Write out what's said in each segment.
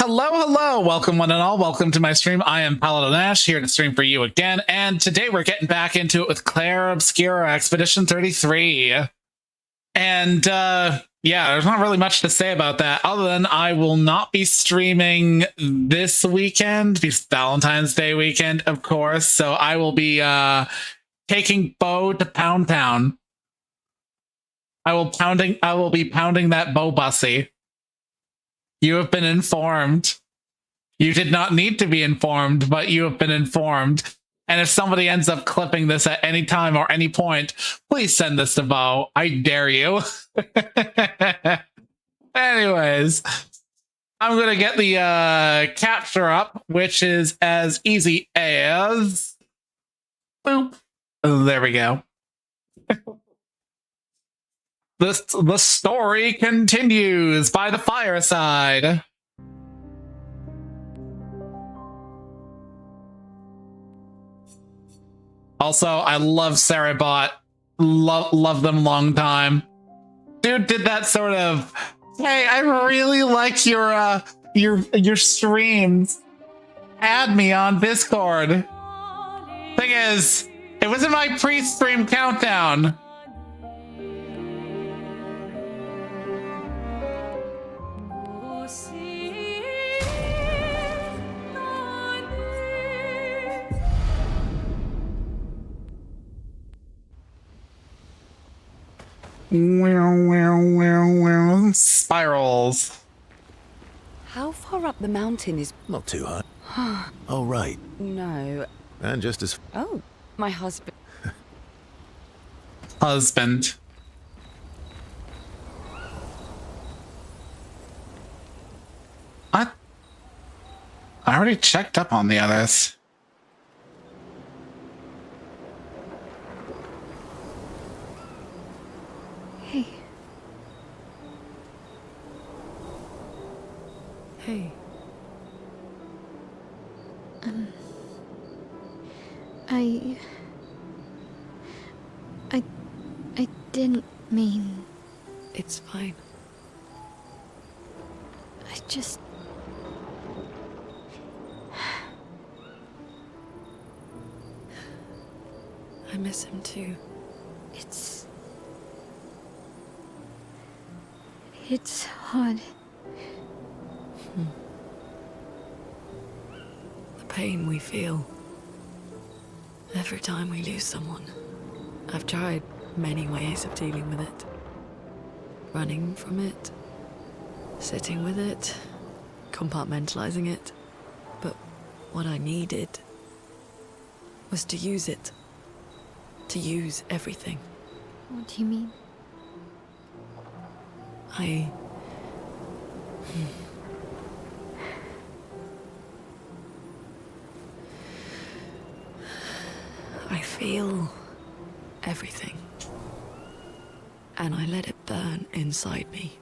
Hello, hello. Welcome, one and all. Welcome to my stream. I am Paladin Ashe, here to stream for you again. And today we're getting back into it with Clair Obscur Expedition 33. And yeah, there's not really much to say about that other than I will not be streaming this weekend. It's Valentine's Day weekend, of course. So I will be taking Bo to Pound Town. I will be pounding that Bo bussy. You have been informed. You did not need to be informed, but you have been informed. And if somebody ends up clipping this at any time or any point, please send this to Bo. I dare you. Anyways, I'm going to get the capture up, which is as easy as... Boop. There we go. The story continues by the fireside. Also, I love Sarabot. Love them long time. Dude did that sort of, hey, I really like your streams. Add me on Discord. Thing is, it was in my pre-stream countdown. Spirals. How far up the mountain is... Not too high. Oh, right. No. And just as... Oh, my husband. Husband. What? I already checked up on the others. Hey. Hey. I didn't mean... It's fine. I just... I miss him too. It's hard. The pain we feel every time we lose someone. I've tried many ways of dealing with it. Running from it, sitting with it, compartmentalizing it. But what I needed was to use it. To use everything. What do you mean? I feel everything. And I let it burn inside me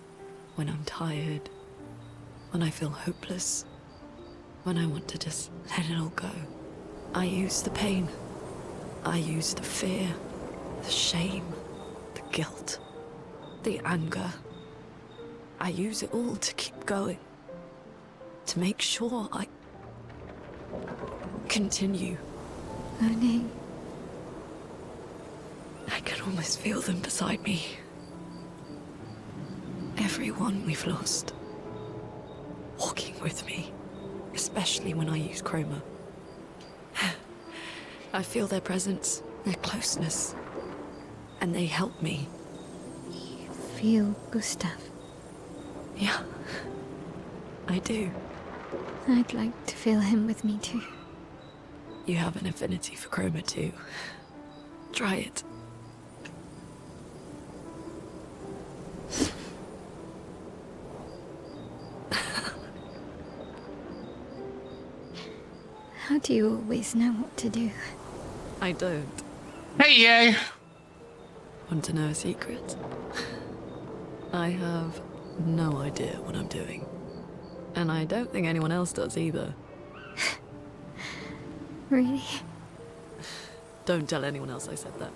when I'm tired, when I feel hopeless, when I want to just let it all go. I use the pain. I use the fear, the shame, the guilt, the anger. I use it all to keep going, to make sure I continue. Looney. I can almost feel them beside me. Everyone we've lost, walking with me, especially when I use chroma. I feel their presence, their closeness, and they help me. You feel Gustav? Yeah, I do. I'd like to feel him with me too. You have an affinity for chroma too. Try it. How do you always know what to do? I don't. Hey, yay! Want to know a secret? I have no idea what I'm doing. And I don't think anyone else does either. Really? Don't tell anyone else I said that.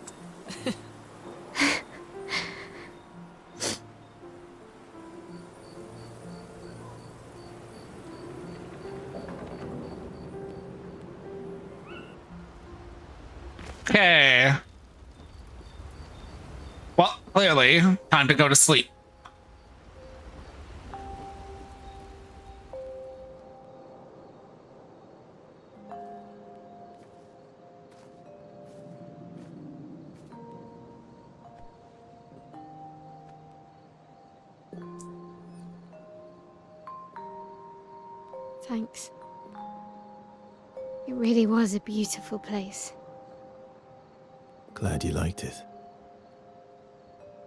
Okay. Well, clearly, time to go to sleep. Thanks. It really was a beautiful place. Glad you liked it.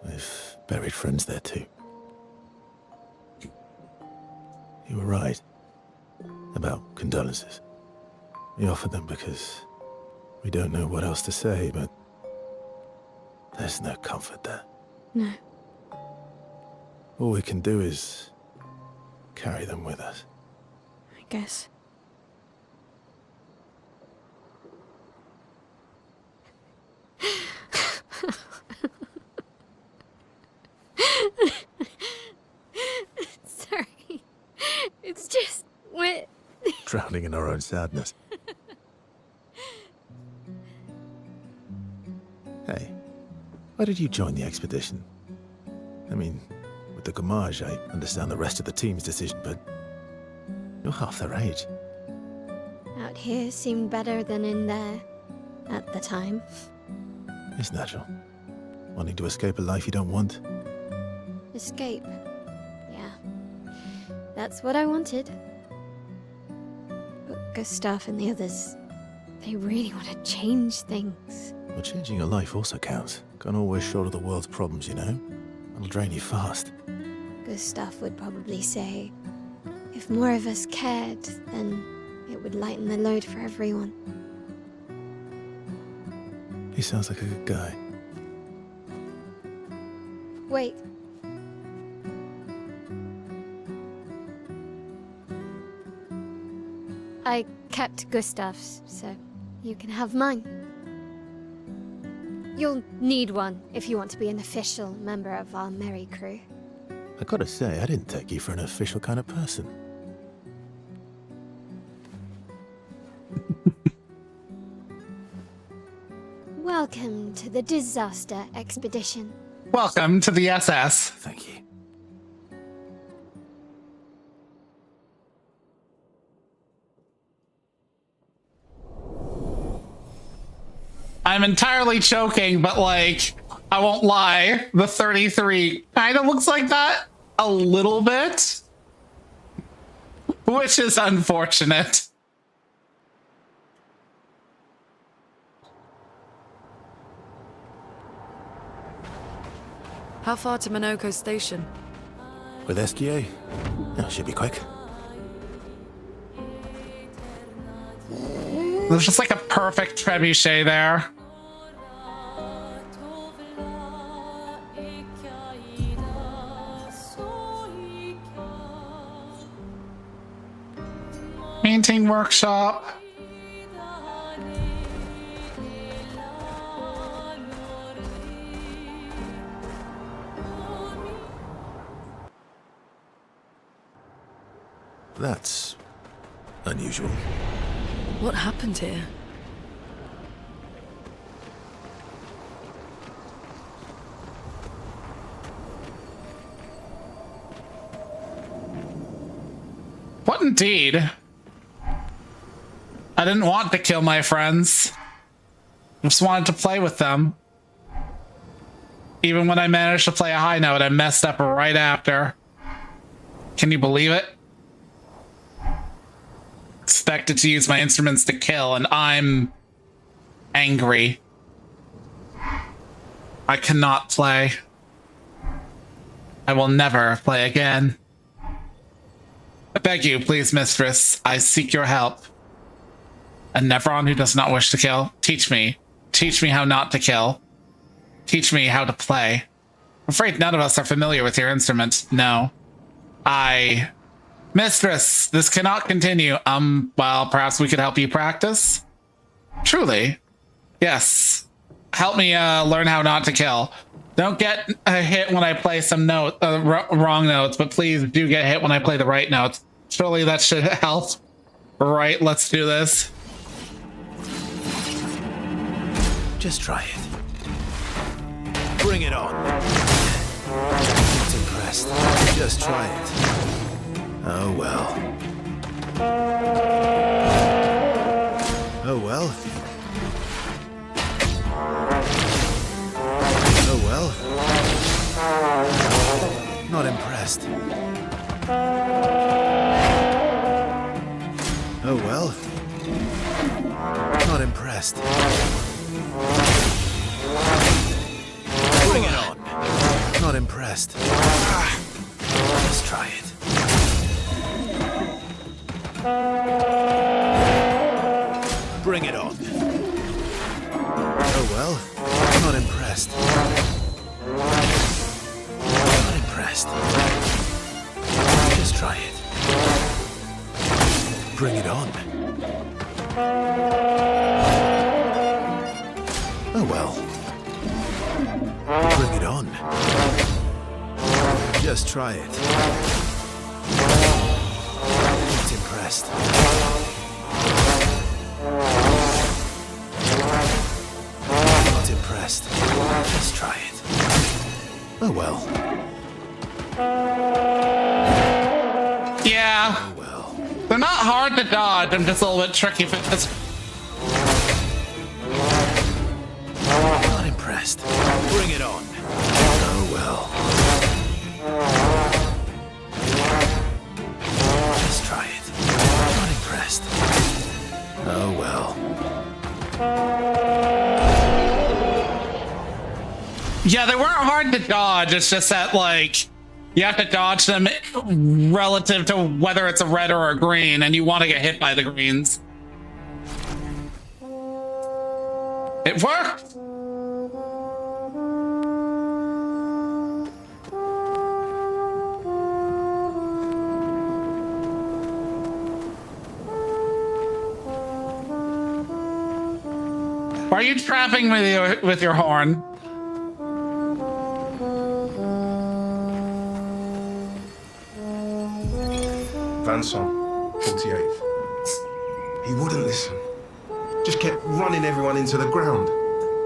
I've buried friends there too. You were right about condolences. We offered them because we don't know what else to say, but there's no comfort there. No. All we can do is carry them with us. I guess. Sorry. It's just we're Drowning in our own sadness. Hey, why did you join the expedition? I mean, with the Gommage, I understand the rest of the team's decision, but you're half their age. out here seemed better than in there at the time. It's natural. Wanting to escape a life you don't want. Escape. Yeah. That's what I wanted. But Gustav and the others, they really want to change things. Well, changing your life also counts. Can't always shoulder the world's problems, you know? It'll drain you fast. Gustav would probably say, if more of us cared, then it would lighten the load for everyone. He sounds like a good guy. Wait. I kept Gustav's, so you can have mine. You'll need one if you want to be an official member of our merry crew. I gotta say, I didn't take you for an official kind of person. Welcome to the disaster expedition. Welcome to the SS. Thank you. I'm entirely choking, but like, I won't lie. The 33 kind of looks like that a little bit, which is unfortunate. How far to Minoko Station? With SGA? Oh, should be quick. There's just like a perfect trebuchet there. Painting workshop. That's unusual. What happened here? What indeed? I didn't want to kill my friends. I just wanted to play with them. Even when I managed to play a high note, I messed up right after. Can you believe it? Expected to use my instruments to kill, and I'm angry. I cannot play. I will never play again. I beg you, please, mistress. I seek your help. A Nevron who does not wish to kill. Teach me. Teach me how not to kill. Teach me how to play. I'm afraid none of us are familiar with your instrument. No. Mistress, this cannot continue. Well, perhaps we could help you practice? Truly? Yes. Help me, learn how not to kill. Don't get a hit when I play some wrong notes, but please do get hit when I play the right notes. Surely that should help. Right, let's do this. Just try it. Bring it on. Not impressed. Just try it. Oh well. Oh well. Oh well. Not impressed. Oh well. Not impressed. Bring it on. Not impressed. Let's try it. Bring it on. Oh well. Not impressed. Not impressed. Just try it. Bring it on. Oh well. Bring it on. Just try it. Not impressed. Not impressed. Just try it. Oh well. Yeah. Oh well. They're not hard to dodge. I'm just a little bit tricky for this. Not impressed. Bring it on. Oh well. Just try it. Not impressed. Oh well. Yeah, they weren't hard to dodge. It's just that, like, you have to dodge them relative to whether it's a red or a green, and you want to get hit by the greens. It worked! Why are you trapping me with your horn? Vanson, 48th. He wouldn't listen. Just kept running everyone into the ground.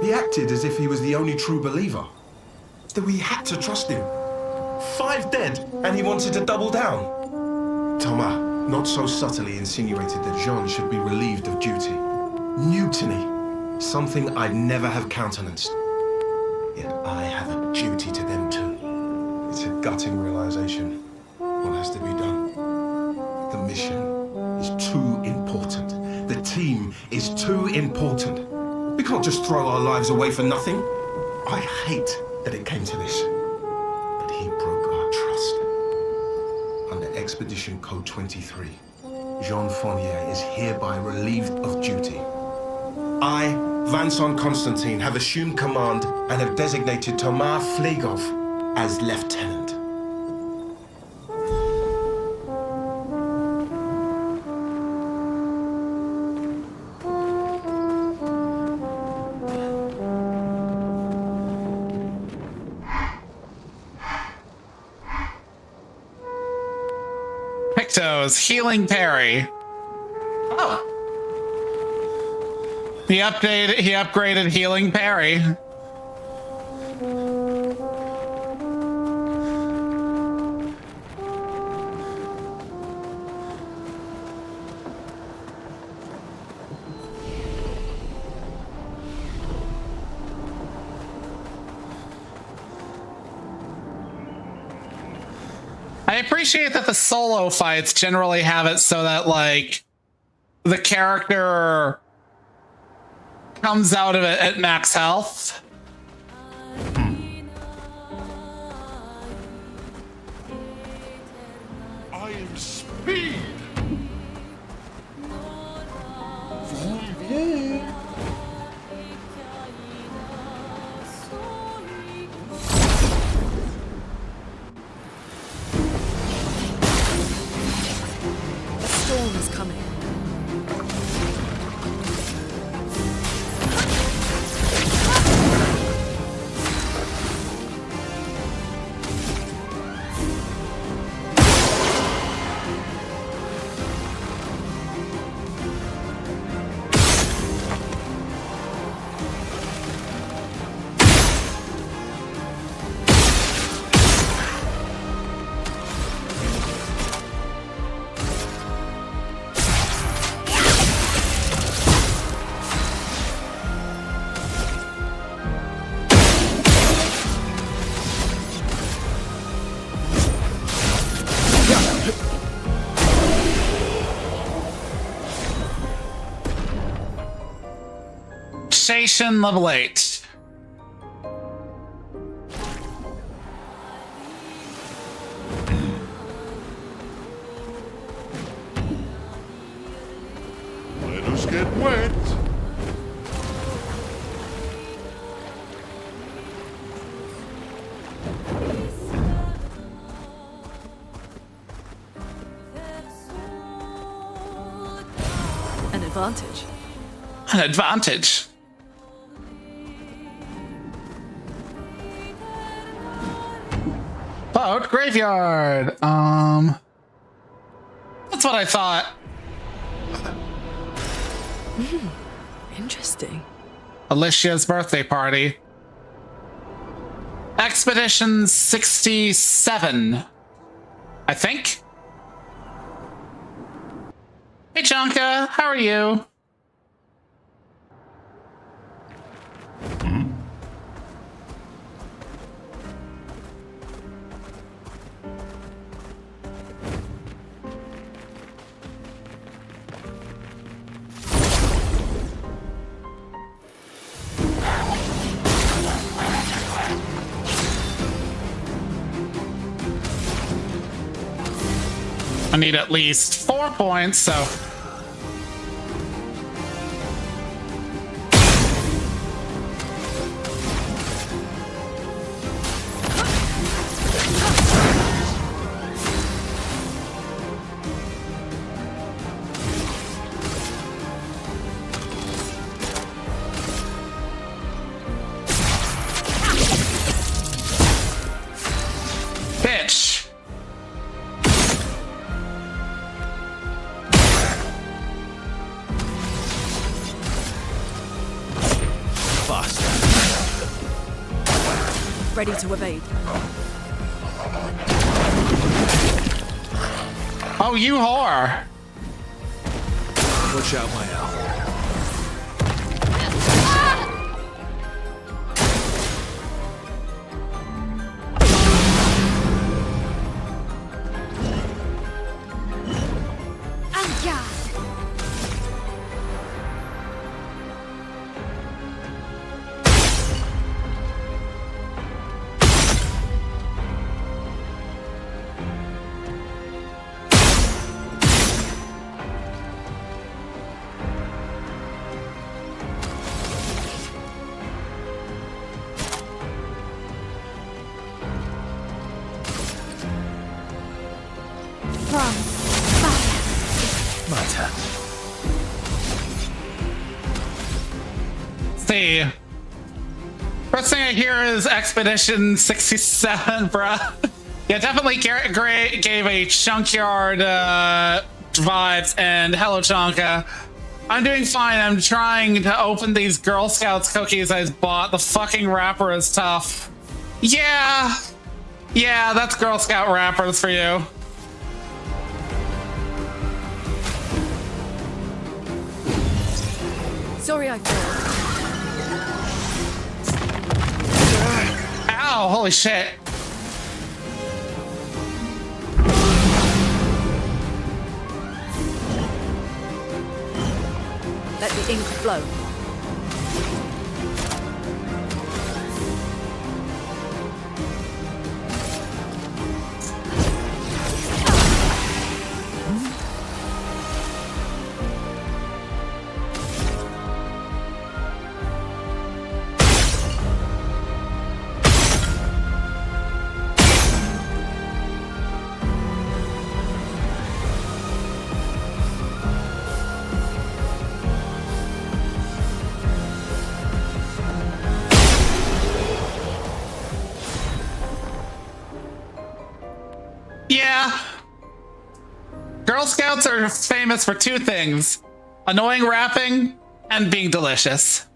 He acted as if he was the only true believer. That we had to trust him. 5 dead, and he wanted to double down. Thomas not so subtly insinuated that Jean should be relieved of duty. Mutiny. Something I'd never have countenanced. Yet I have a duty to them too. It's a gutting realization. What has to be done? The mission is too important. The team is too important. We can't just throw our lives away for nothing. I hate that it came to this. But he broke our trust. Under Expedition Code 23, Jean Fournier is hereby relieved of duty. I, Vanson Constantine, have assumed command and have designated Thomas Flegov as lieutenant. Pictos, healing parry. Oh. He upgraded healing parry. I appreciate that the solo fights generally have it so that, like, the character comes out of it at max health. I am speed. A storm is coming. Negotiation level 8. Let us get wet. An advantage. An advantage. Boat graveyard. That's what I thought. Interesting. Alicia's birthday party. Expedition 67. I think. Hey, Jonka, how are you? I need at least 4 points, so... Bitch! Ready to evade. Oh, you whore! Watch out, my owl. My turn. See. First thing I hear is Expedition 67, bruh. Yeah, definitely gave a Chunkyard vibes, and hello, Chonka. I'm doing fine. I'm trying to open these Girl Scouts cookies I bought. The fucking wrapper is tough. Yeah. Yeah, that's Girl Scout wrappers for you. Sorry I failed. Ow, holy shit. Let the ink flow. Yeah. Girl Scouts are famous for two things: annoying wrapping and being delicious.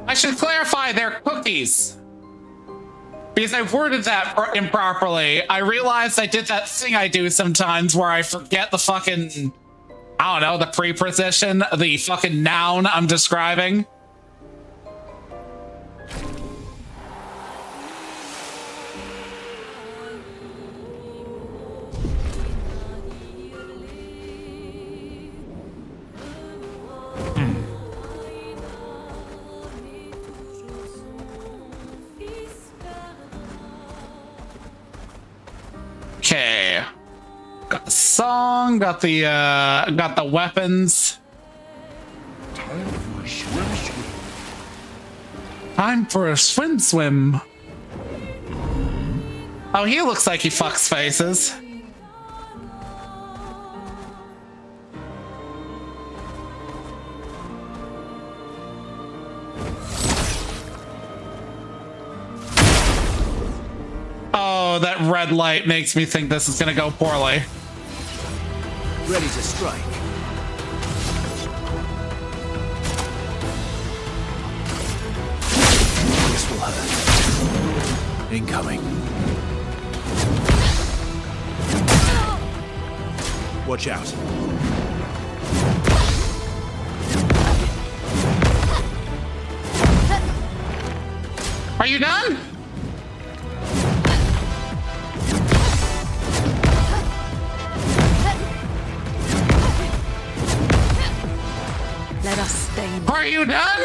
I should clarify, they're cookies. Because I worded that improperly. I realized I did that thing I do sometimes where I forget the fucking, I don't know, the preposition, the fucking noun I'm describing. Okay. Got the song, got the weapons. Time for a swim, swim. Time for a swim. Oh, he looks like he fucks faces. Oh, that red light makes me think this is gonna go poorly. Ready to strike. This will hurt. Incoming. Watch out. Are you done? Let us stain. Are you done?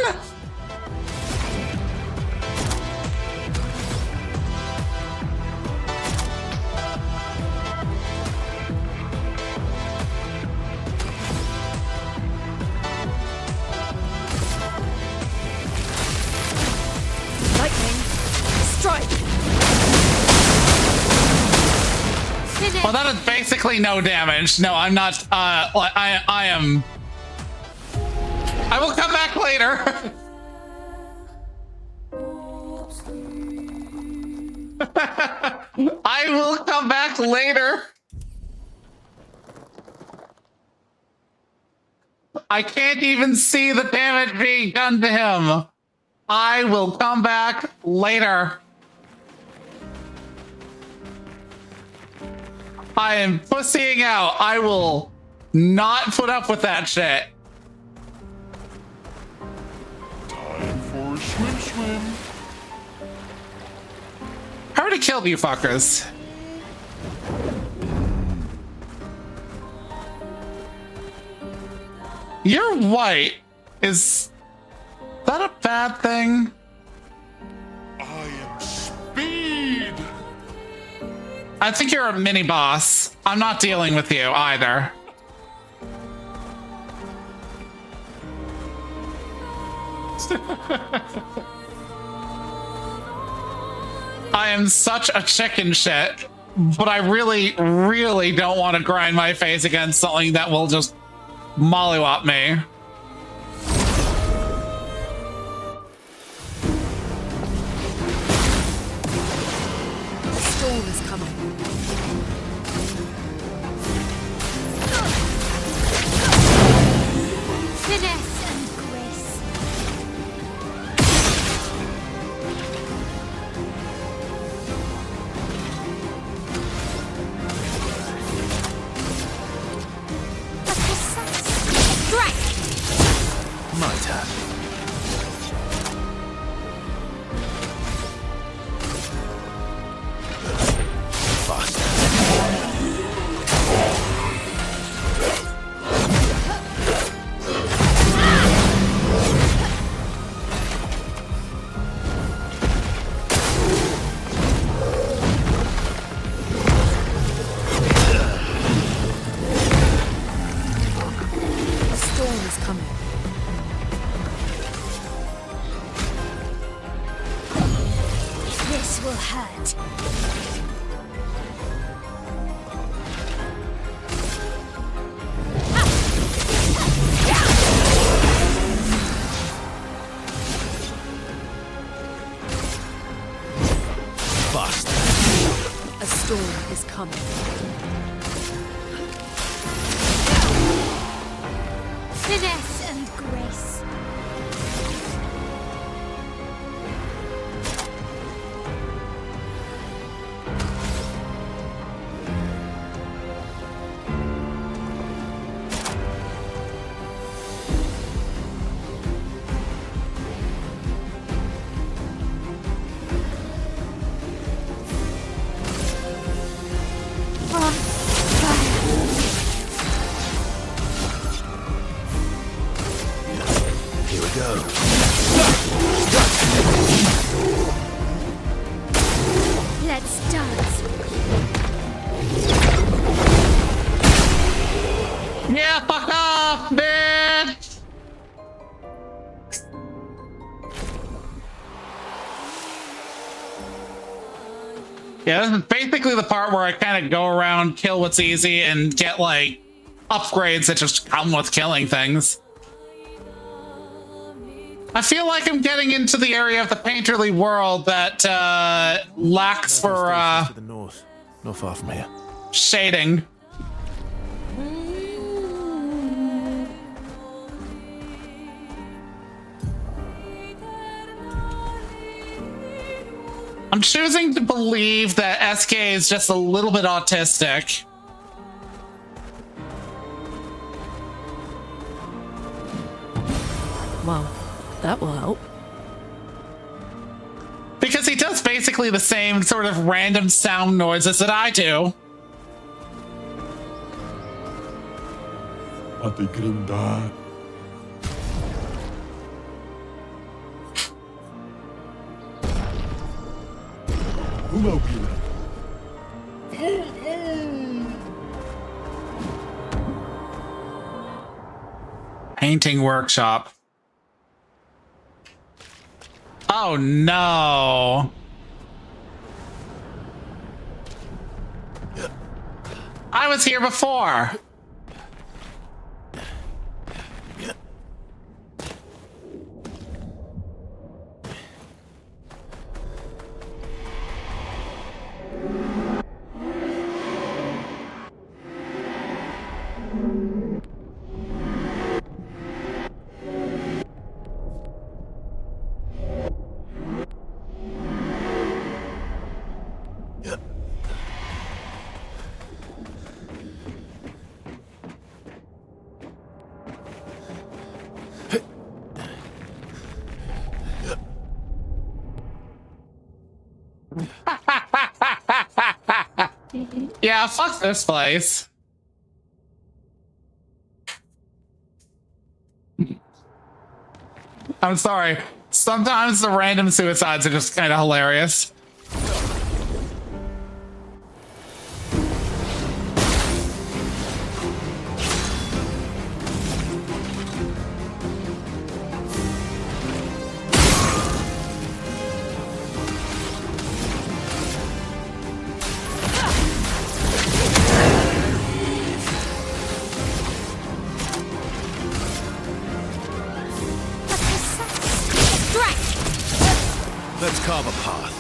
Lightning. Strike. Well, that is basically no damage. No, I'm not. I am. I will come back later. I will come back later. I can't even see the damage being done to him. I will come back later. I am pussying out. I will not put up with that shit. Time for a swim, swim. I already killed you fuckers. You're white. Is that a bad thing? I am speed. I think you're a mini boss. I'm not dealing with you either. I am such a chicken shit, but I really, really don't want to grind my face against something that will just mollywop me. The storm is coming. Finesse and grace. A precise strike. My turn. The storm is coming. This will hurt. Bust. A storm is coming. Finesse and grace. On fire. Yeah, fuck off, bitch! Yeah, this is basically the part where I kind of go around, kill what's easy, and get, like, upgrades that just come with killing things. I feel like I'm getting into the area of the painterly world that lacks for To the north, not far from here. shading. I'm choosing to believe that SK is just a little bit autistic. Well, that will help. Because he does basically the same sort of random sound noises that I do. Ate grinda. Umawila. Painting workshop. Oh no. I was here before. Yeah, fuck this place. I'm sorry. Sometimes the random suicides are just kind of hilarious. Let's carve a path.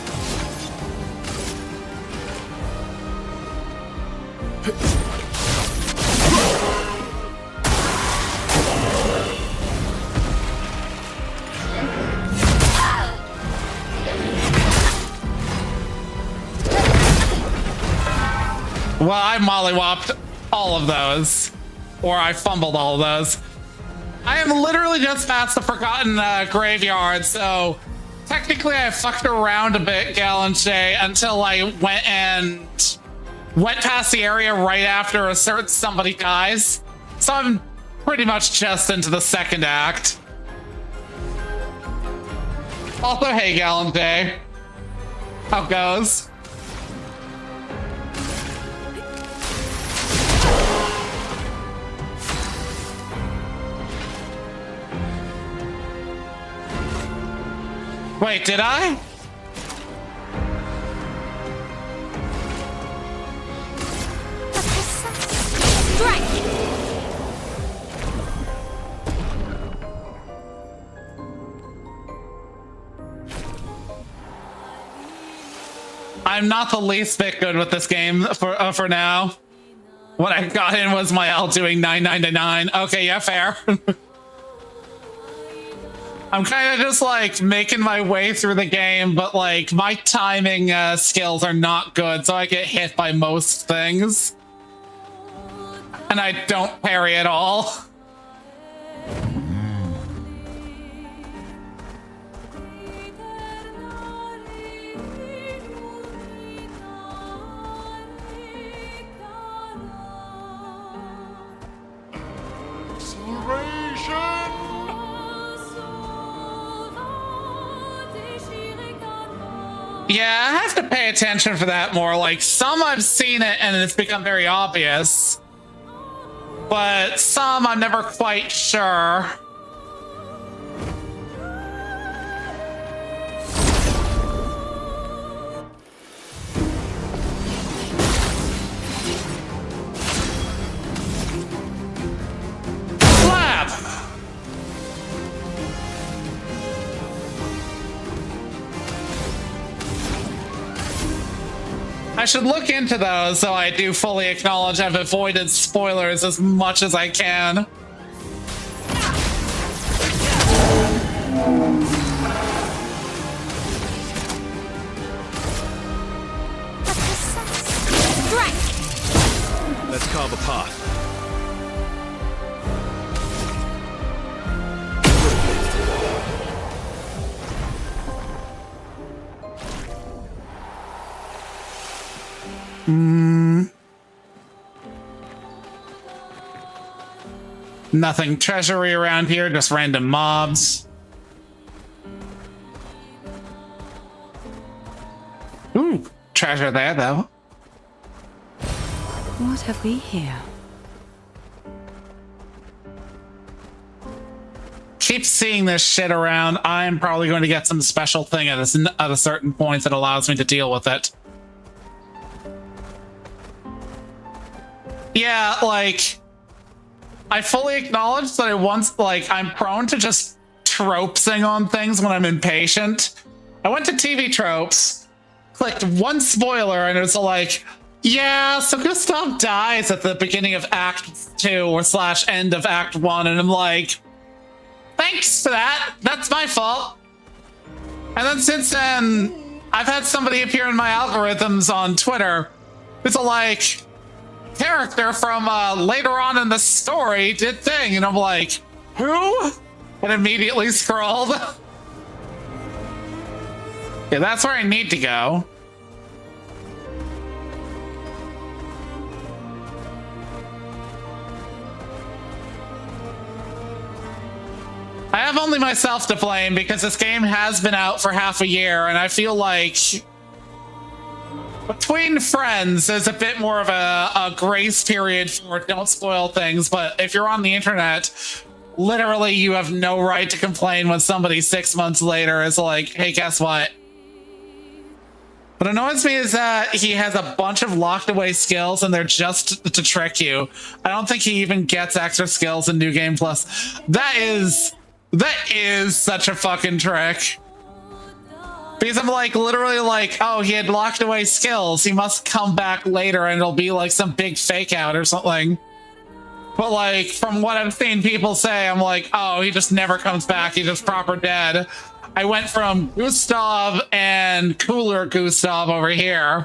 Well, I mollywopped all of those. Or I fumbled all of those. I am literally just past the Forgotten Graveyard, so technically I fucked around a bit, Galanche, until I went past the area right after a certain somebody dies. So I'm pretty much just into the second act. Also, hey, Galanche. How goes? Wait, did I? I'm not the least bit good with this game for now. What I got in was my L doing 999. Okay, yeah, fair. I'm kind of just like making my way through the game, but like my timing skills are not good, so I get hit by most things. And I don't parry at all. Yeah, I have to pay attention for that more. Like, some I've seen it and it's become very obvious. but some I'm never quite sure. Slap! I should look into those so I do fully acknowledge I've avoided spoilers as much as I can. Let's carve a path. Nothing treasury around here, just random mobs. Ooh, treasure there though. What have we here? Keep seeing this shit around. I'm probably going to get some special thing at a certain point that allows me to deal with it. Yeah, like, I fully acknowledge that I'm prone to just tropesing on things when I'm impatient. I went to TV tropes, clicked one spoiler, and it was like, yeah, so Gustav dies at the beginning of Act 2 or / end of Act 1, and I'm like, thanks for that. That's my fault. And then since then, I've had somebody appear in my algorithms on Twitter who's like, character from later on in the story did thing, and I'm like, who? And immediately scrolled. Yeah, that's where I need to go. I have only myself to blame because this game has been out for half a year, and I feel like between friends, there's a bit more of a grace period for don't spoil things, but if you're on the internet, literally you have no right to complain when somebody 6 months later is like, hey, guess what? What annoys me is that he has a bunch of locked away skills and they're just to trick you. I don't think he even gets extra skills in New Game Plus. That is such a fucking trick. Because I'm like, literally like, oh, he had locked away skills. He must come back later and it'll be like some big fake out or something. But like, from what I've seen people say, I'm like, oh, he just never comes back. He's just proper dead. I went from Gustav and cooler Gustav over here.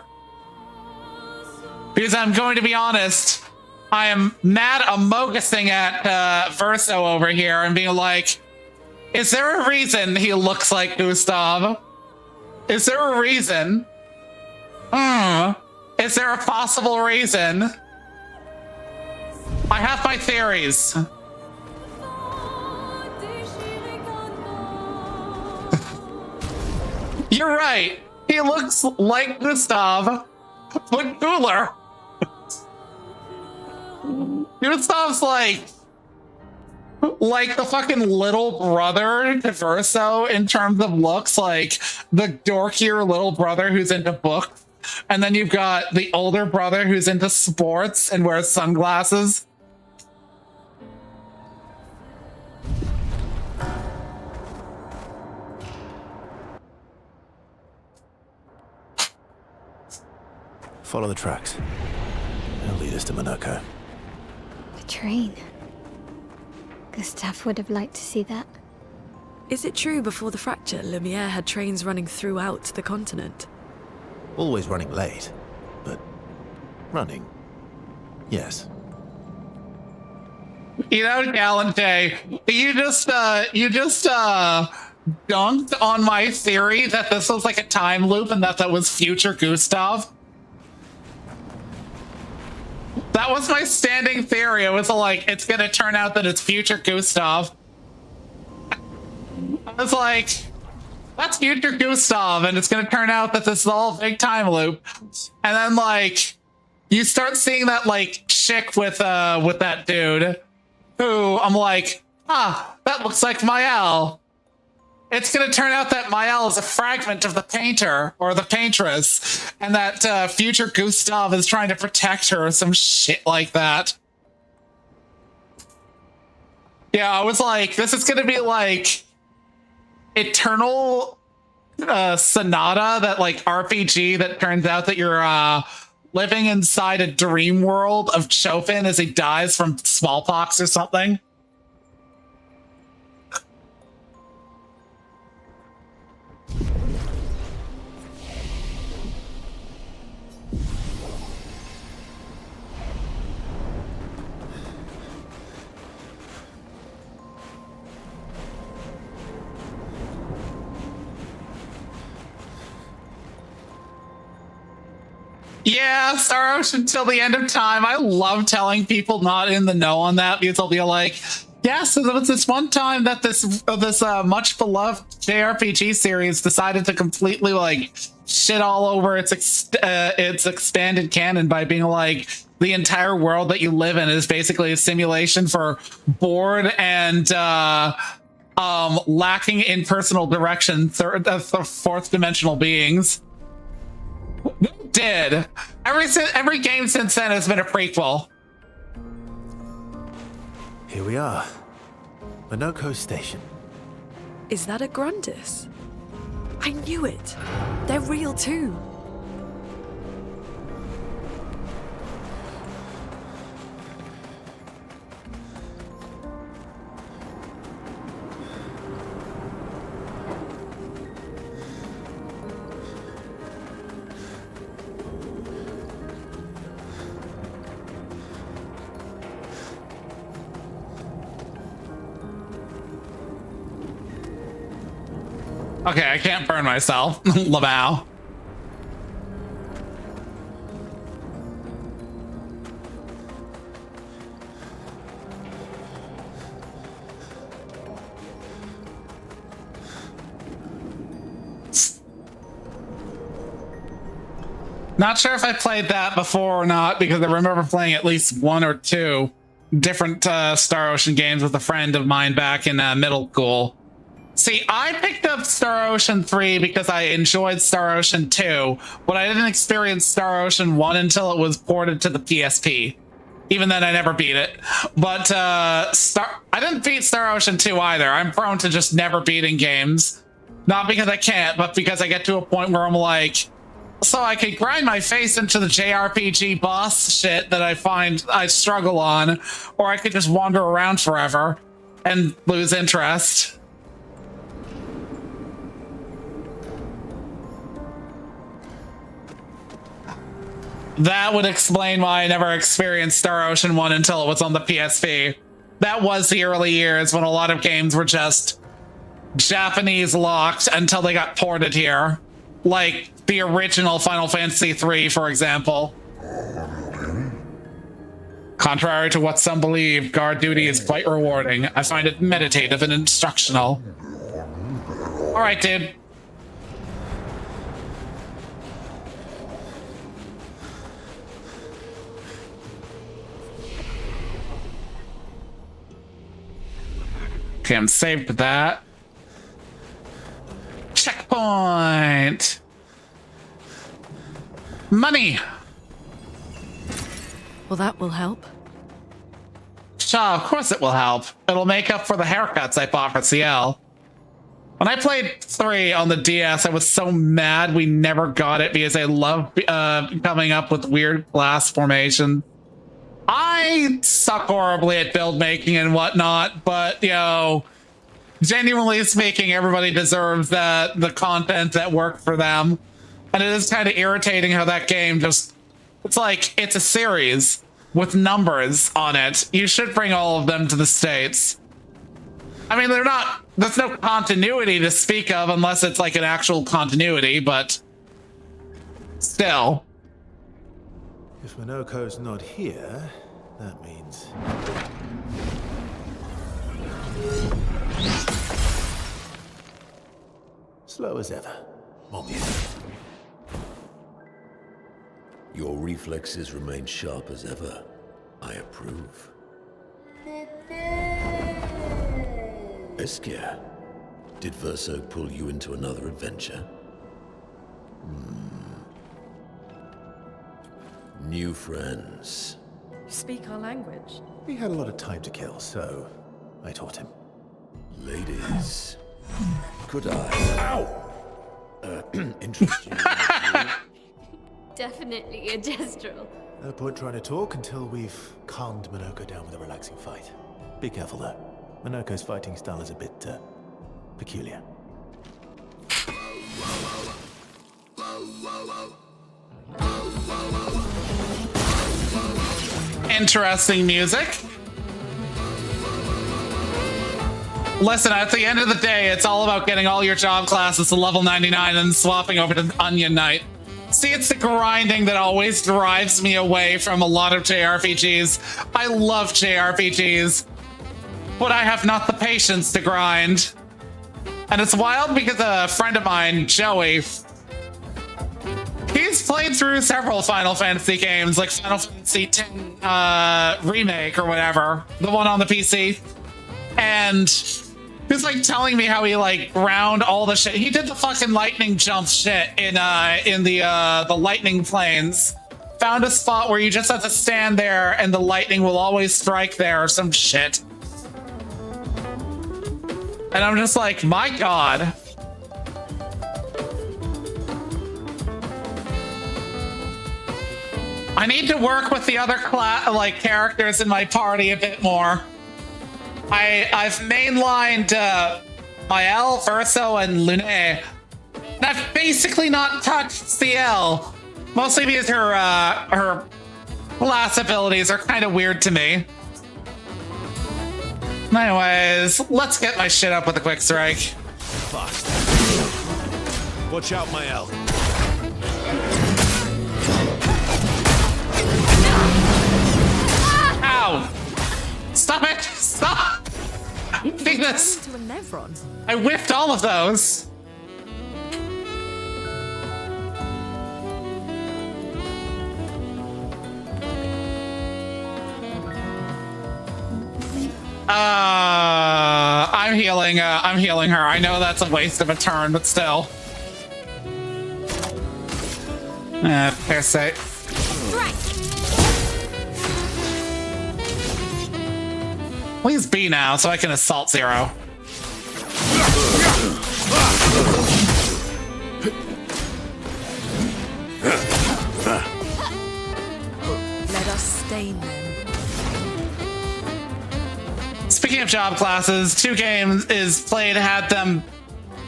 Because I'm going to be honest, I am mad amogusing at Verso over here and being like, is there a reason he looks like Gustav? Is there a reason? Is there a possible reason? I have my theories. You're right. He looks like Gustav, but cooler. Gustav's like the fucking little brother to Verso in terms of looks, like the dorkier little brother who's into books. And then you've got the older brother who's into sports and wears sunglasses. Follow the tracks. They'll lead us to Monaco. The train. Gustav would have liked to see that. Is it true before the fracture, Lumiere had trains running throughout the continent? Always running late, but running. Yes. You know, Galante, you just dunked on my theory that this was like a time loop and that was future Gustav. That was my standing theory. It was like, it's gonna turn out that it's future Gustav. I was like, that's future Gustav, and it's gonna turn out that this is all a big time loop. And then like you start seeing that like chick with that dude who I'm like, that looks like Mael. It's gonna turn out that Mael is a fragment of the painter or the paintress, and that future Gustav is trying to protect her or some shit like that. Yeah, I was like, this is gonna be like Eternal Sonata, that like RPG that turns out that you're living inside a dream world of Chopin as he dies from smallpox or something. Yeah, Star Ocean till the end of time. I love telling people not in the know on that, because they'll be like, yeah, so there was this one time that this much beloved JRPG series decided to completely like shit all over its expanded canon by being like, the entire world that you live in is basically a simulation for bored and lacking in personal direction fourth dimensional beings. Did every game since then has been a prequel. Here we are. Minoko Station. Is that a Grundis? I knew it. They're real too. Okay, I can't burn myself. Lamau. Not sure if I played that before or not, because I remember playing at least one or two different Star Ocean games with a friend of mine back in middle school. See, I picked up Star Ocean 3 because I enjoyed Star Ocean 2, but I didn't experience Star Ocean 1 until it was ported to the PSP. Even then, I never beat it. But I didn't beat Star Ocean 2 either. I'm prone to just never beating games. Not because I can't, but because I get to a point where I'm like, so I could grind my face into the JRPG boss shit that I find I struggle on, or I could just wander around forever and lose interest. That would explain why I never experienced Star Ocean 1 until it was on the PSP. That was the early years when a lot of games were just Japanese locked until they got ported here. Like the original Final Fantasy III, for example. Contrary to what some believe, guard duty is quite rewarding. I find it meditative and instructional. Alright, dude. Okay, I'm saved with that. Checkpoint! Money! Well, that will help. Sure, of course it will help. It'll make up for the haircuts I bought for CL. When I played 3 on the DS, I was so mad we never got it because I love coming up with weird glass formations. I suck horribly at build making and whatnot, but, you know, genuinely speaking, everybody deserves the content that worked for them. And it is kind of irritating how that game just, it's like, it's a series with numbers on it. You should bring all of them to the States. I mean, there's no continuity to speak of unless it's like an actual continuity, but still. If Minoko's not here, that means... slow as ever. More music. Your reflexes remain sharp as ever. I approve. Eskia, did Verso pull you into another adventure? New friends. You speak our language. He had a lot of time to kill, so I taught him. Ladies, could I interest you? Definitely a gestural. No point trying to talk until we've calmed Minoko down with a relaxing fight. Be careful though. Minoko's fighting style is a bit peculiar. Interesting music. Listen, at the end of the day, it's all about getting all your job classes to level 99 and swapping over to Onion Knight. See, it's the grinding that always drives me away from a lot of JRPGs. I love JRPGs, but I have not the patience to grind. And it's wild because a friend of mine, Joey, he's played through several Final Fantasy games, like Final Fantasy X Remake or whatever, the one on the PC. And he's like telling me how he like ground all the shit. He did the fucking lightning jump shit in the lightning planes. Found a spot where you just have to stand there and the lightning will always strike there or some shit. And I'm just like, my God. I need to work with the other characters in my party a bit more. I've mainlined Mael, Verso, and Lune. And I've basically not touched CL, mostly because her class abilities are kind of weird to me. Anyways, let's get my shit up with a quick strike. Fast. Watch out, Mael. Ow! Stop it! Stop! See this? To a Nevron. I whiffed all of those. I'm healing her. I know that's a waste of a turn, but still. Fair say. Please be now, so I can assault Zero. Let us stain them. Speaking of job classes, 2 games is played had them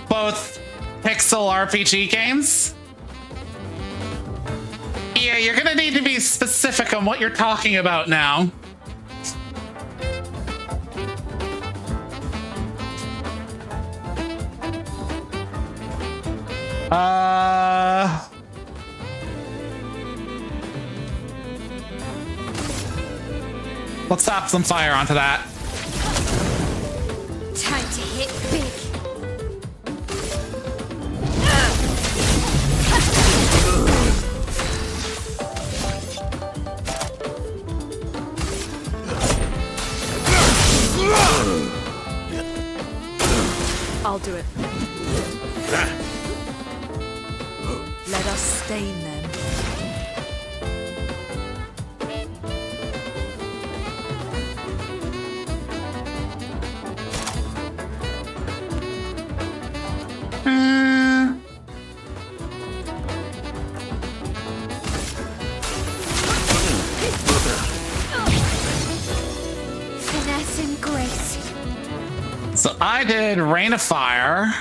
both pixel RPG games. Yeah, you're gonna need to be specific on what you're talking about now. Let's stop some fire onto that. Time to hit big. I'll do it. Let us stain them. Finesse and grace. So I did Rain of Fire.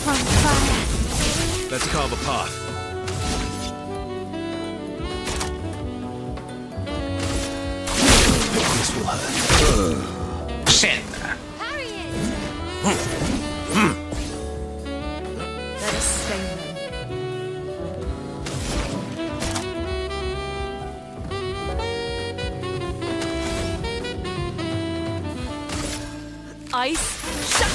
On fire. Let's carve a path. This will hurt. Shit. Parry it. Let us stain them. Ice. Shut.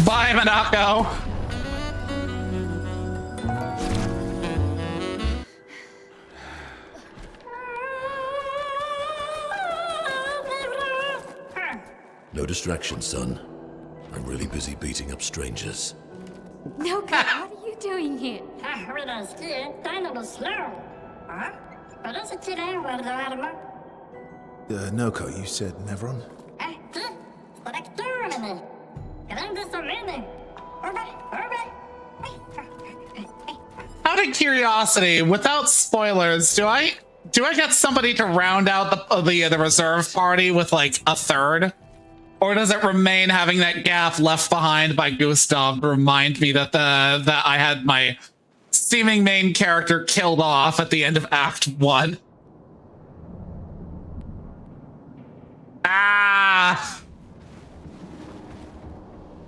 Bye, Minako. No distraction, son. I'm really busy beating up strangers. Noka, what are you doing here? Noko, you said Nevron? Out of curiosity, without spoilers, do I get somebody to round out the reserve party with like a third? Or does it remain having that gap left behind by Gustav to remind me that that I had my seeming main character killed off at the end of Act 1? Ah!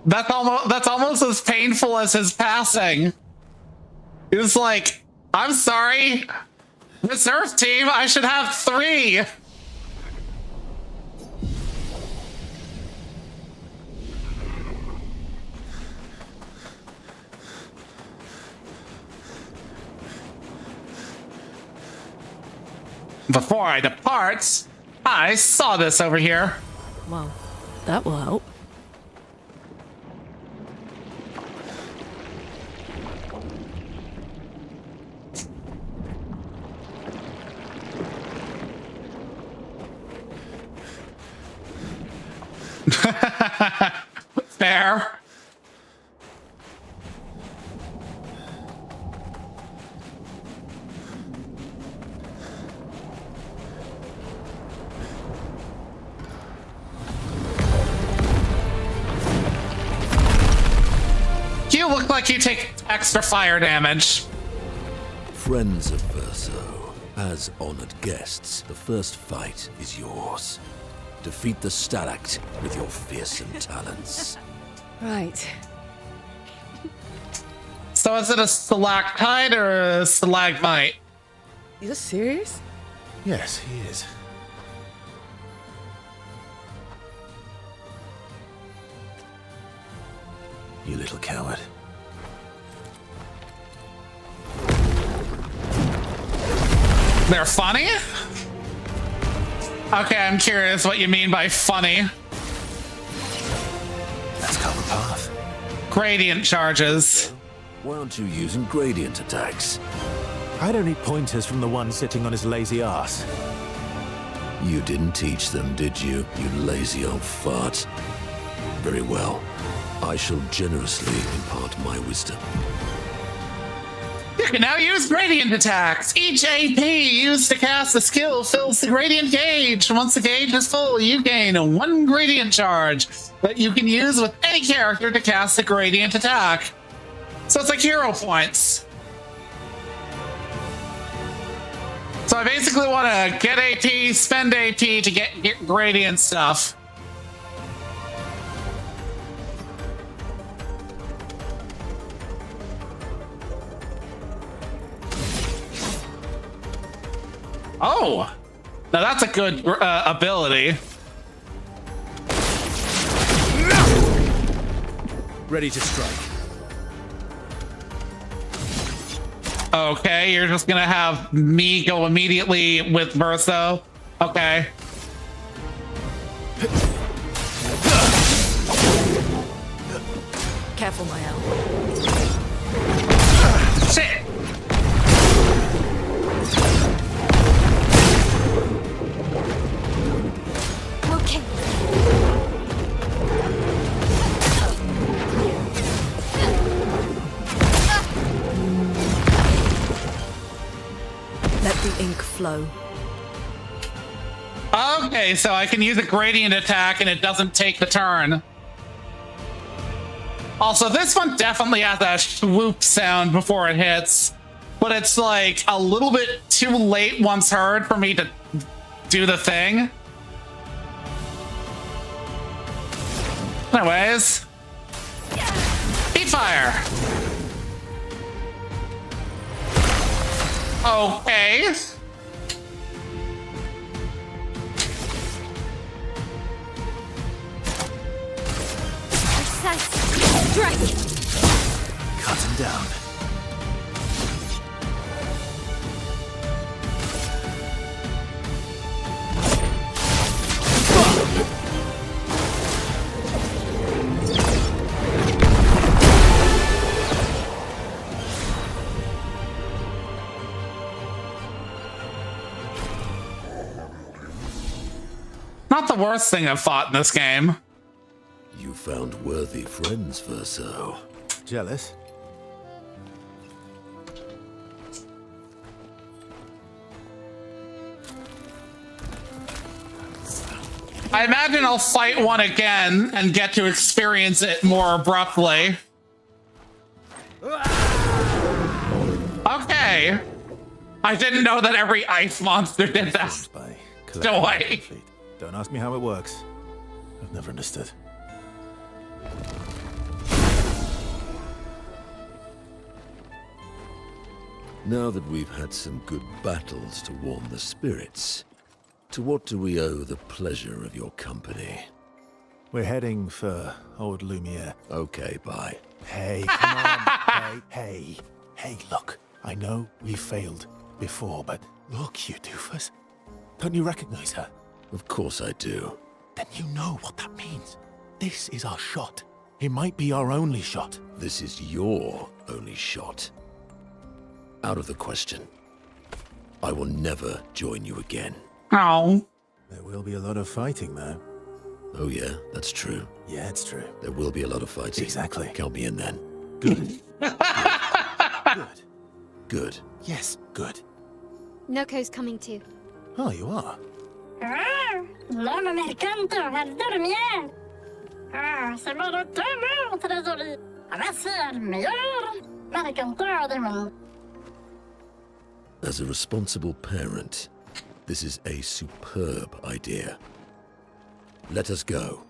That's almost as painful as his passing. He was like, I'm sorry, reserve team, I should have 3. Before I depart, I saw this over here. Well, that will help. Fair. You look like you take extra fire damage. Friends of Verso, as honored guests, the first fight is yours. Defeat the Stalact with your fearsome talents. Right. So is it a stalactite or a stalagmite? You serious? Yes, he is. You little coward. They're funny? Okay, I'm curious what you mean by funny. That's cover path. Gradient charges. Why aren't you using gradient attacks? I don't need pointers from the one sitting on his lazy ass. You didn't teach them, did you, you lazy old fart? Very well. I shall generously impart my wisdom. You can now use gradient attacks. Each AP used to cast a skill fills the gradient gauge. Once the gauge is full, you gain a 1 gradient charge that you can use with any character to cast a gradient attack. So it's like hero points. So I basically want to get AP, spend AP to get gradient stuff. Oh, now that's a good ability. Ready to strike. Okay, you're just gonna have me go immediately with Verso. Okay. Careful, my elf. Shit! Okay. Let the ink flow. Okay, so I can use a gradient attack and it doesn't take the turn. Also, this one definitely has a swoop sound before it hits, but it's like a little bit too late once heard for me to do the thing. Anyways. Heat fire. Okay. Precise. Strike! Cut him down. Not the worst thing I've fought in this game. You found worthy friends, Verso. Jealous? I imagine I'll fight one again and get to experience it more abruptly. Okay. I didn't know that every ice monster did that. Don't wait. Don't ask me how it works. I've never understood. Now that we've had some good battles to warm the spirits, to what do we owe the pleasure of your company? We're heading for Old Lumiere. Okay, bye. Hey, come on. Hey, look. I know we failed before, but look, you doofus. Don't you recognize her? Of course I do. Then you know what that means. This is our shot. It might be our only shot. This is your only shot. Out of the question. I will never join you again. Oh. There will be a lot of fighting, though. Oh yeah, that's true. Yeah, it's true. There will be a lot of fighting. Exactly. Count me in then. Good. Good. Good. Yes, good. Noko's coming too. Oh, you are? L'homme mercanto al dormir. C'est mon retour, trésorier. Voici le meilleur mercanteur du monde. As a responsible parent, this is a superb idea. Let us go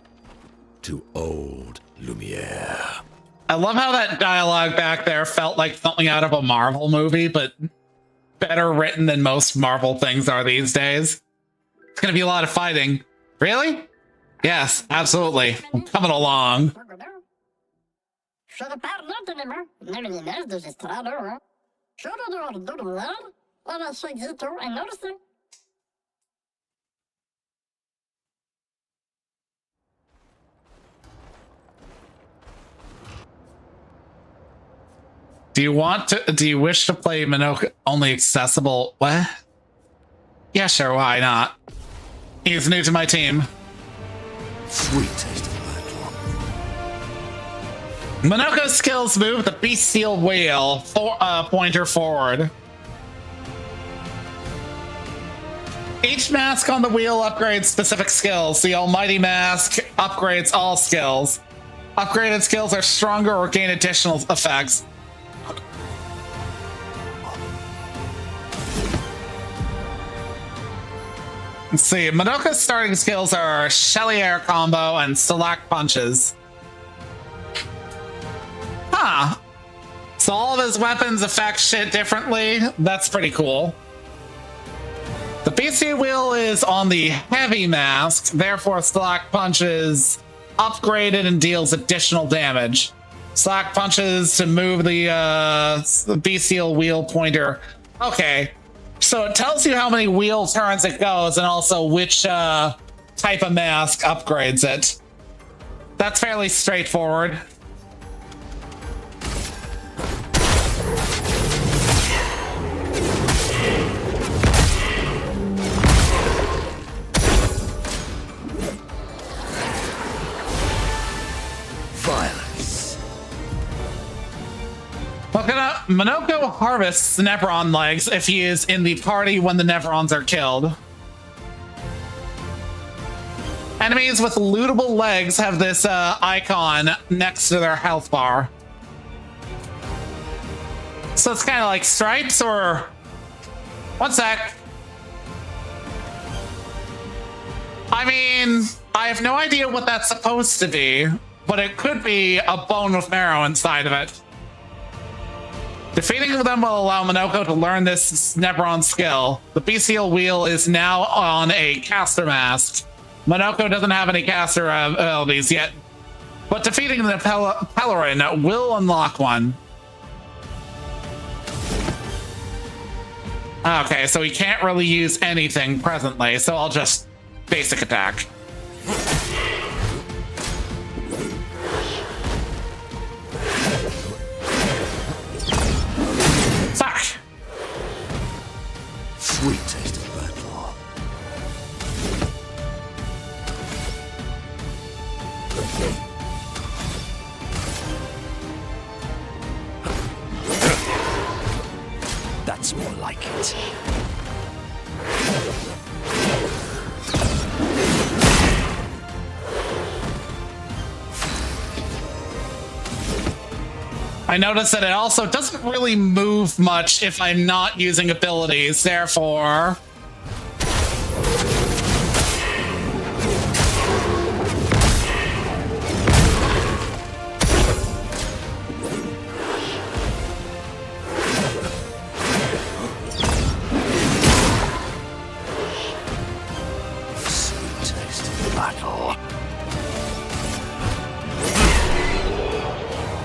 to Old Lumiere. I love how that dialogue back there felt like something out of a Marvel movie, but better written than most Marvel things are these days. It's going to be a lot of fighting. Really? Yes, absolutely. I'm coming along. Do you wish to play Minoka only accessible? What? Yeah, sure, why not? He's new to my team. Sweet taste of that one. Minoko's skills move the bestial wheel pointer forward. Each mask on the wheel upgrades specific skills. The Almighty Mask upgrades all skills. Upgraded skills are stronger or gain additional effects. Let's see. Minoka's starting skills are Chelier combo and Select punches. Huh. So all of his weapons affect shit differently. That's pretty cool. The BC wheel is on the heavy mask, therefore Select punches upgraded and deals additional damage. Select punches to move the BC wheel pointer. Okay. So it tells you how many wheel turns it goes and also which type of mask upgrades it. That's fairly straightforward. Violence. Minoko harvests Neveron legs if he is in the party when the Neverons are killed. Enemies with lootable legs have this icon next to their health bar. So it's kind of like stripes or... One sec. I mean, I have no idea what that's supposed to be, but it could be a bone with marrow inside of it. Defeating them will allow Minoko to learn this Neveron skill. The BCL wheel is now on a caster mask. Minoko doesn't have any caster abilities yet. But defeating the Paladin will unlock one. Okay, so he can't really use anything presently, so I'll just basic attack. Fuck! Sweet taste of battle. That's more like it. I noticed that it also doesn't really move much if I'm not using abilities, therefore... Sweet taste of battle.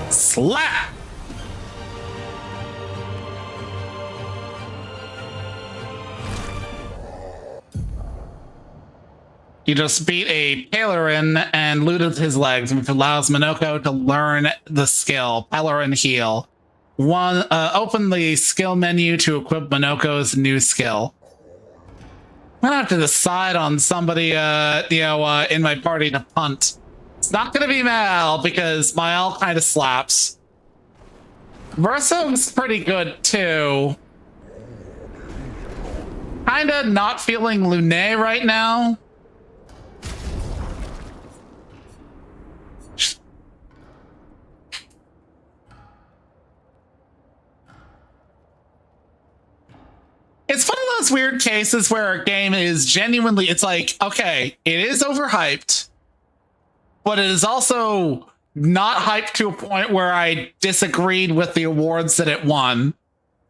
Slap! You just beat a Paladin and looted his legs, which allows Minoko to learn the skill, Paladin Heal. Open the skill menu to equip Minoko's new skill. I'm gonna have to decide on somebody, in my party to punt. It's not gonna be Mal, because Mal kind of slaps. Verso's pretty good, too. Kinda not feeling Lune right now. It's one of those weird cases where a game is genuinely, it's like, okay, it is overhyped, but it is also not hyped to a point where I disagreed with the awards that it won.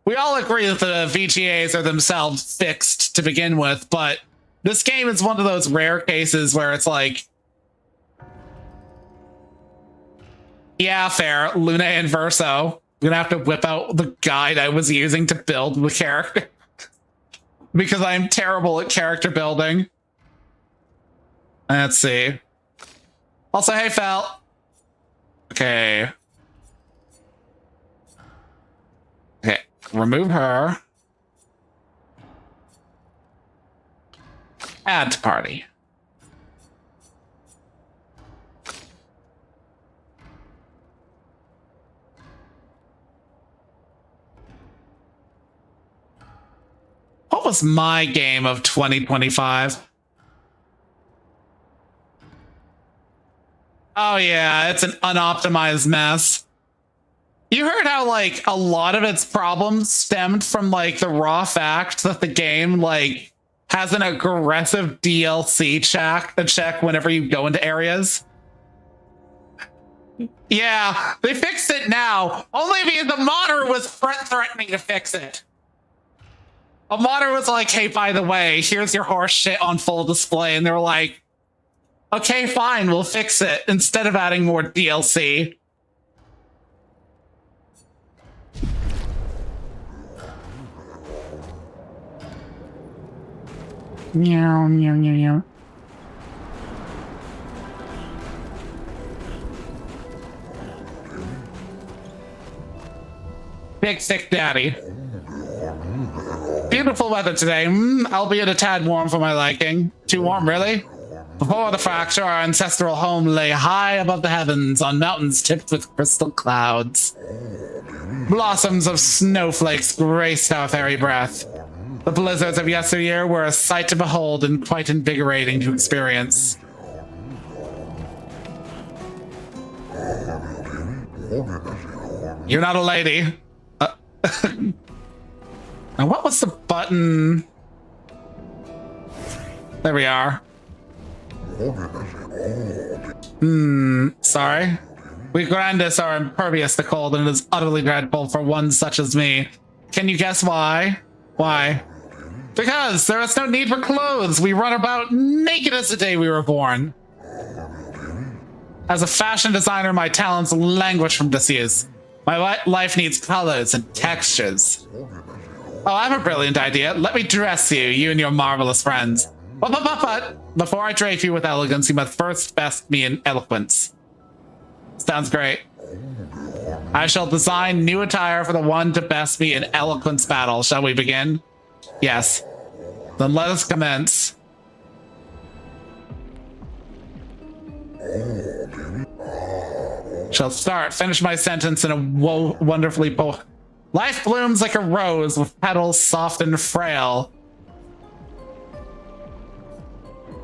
We all agree that the VGAs are themselves fixed to begin with, but this game is one of those rare cases where it's like, yeah, fair, Lune and Verso. I'm gonna have to whip out the guide I was using to build the character. Because I'm terrible at character building. Let's see. Also, hey, Fel. Okay. Okay, remove her. Add to party. What was my game of 2025? Oh yeah, it's an unoptimized mess. You heard how like a lot of its problems stemmed from like the raw fact that the game like has an aggressive DLC check whenever you go into areas? Yeah, they fixed it now, only because the modder was threatening to fix it. A modder was like, hey, by the way, here's your horse shit on full display. And they were like, okay, fine, we'll fix it. Instead of adding more DLC. Meow, meow, meow, meow. Big sick daddy. Beautiful weather today, albeit a tad warm for my liking. Too warm, really? Before the fracture, our ancestral home lay high above the heavens on mountains tipped with crystal clouds. Blossoms of snowflakes graced our very breath. The blizzards of yesteryear were a sight to behold and quite invigorating to experience. You're not a lady. Now, what was the button? There we are. Sorry. We Grandis are impervious to cold, and it is utterly dreadful for one such as me. Can you guess why? Why? Because there is no need for clothes. We run about naked as the day we were born. As a fashion designer, my talents languish from disuse. My life needs colors and textures. Oh, I have a brilliant idea. Let me dress you, you and your marvelous friends. But before I drape you with elegance, you must first best me in eloquence. Sounds great. I shall design new attire for the one to best me in eloquence battle. Shall we begin? Yes. Then let us commence. Shall start. Finish my sentence in a wonderfully life blooms like a rose with petals soft and frail,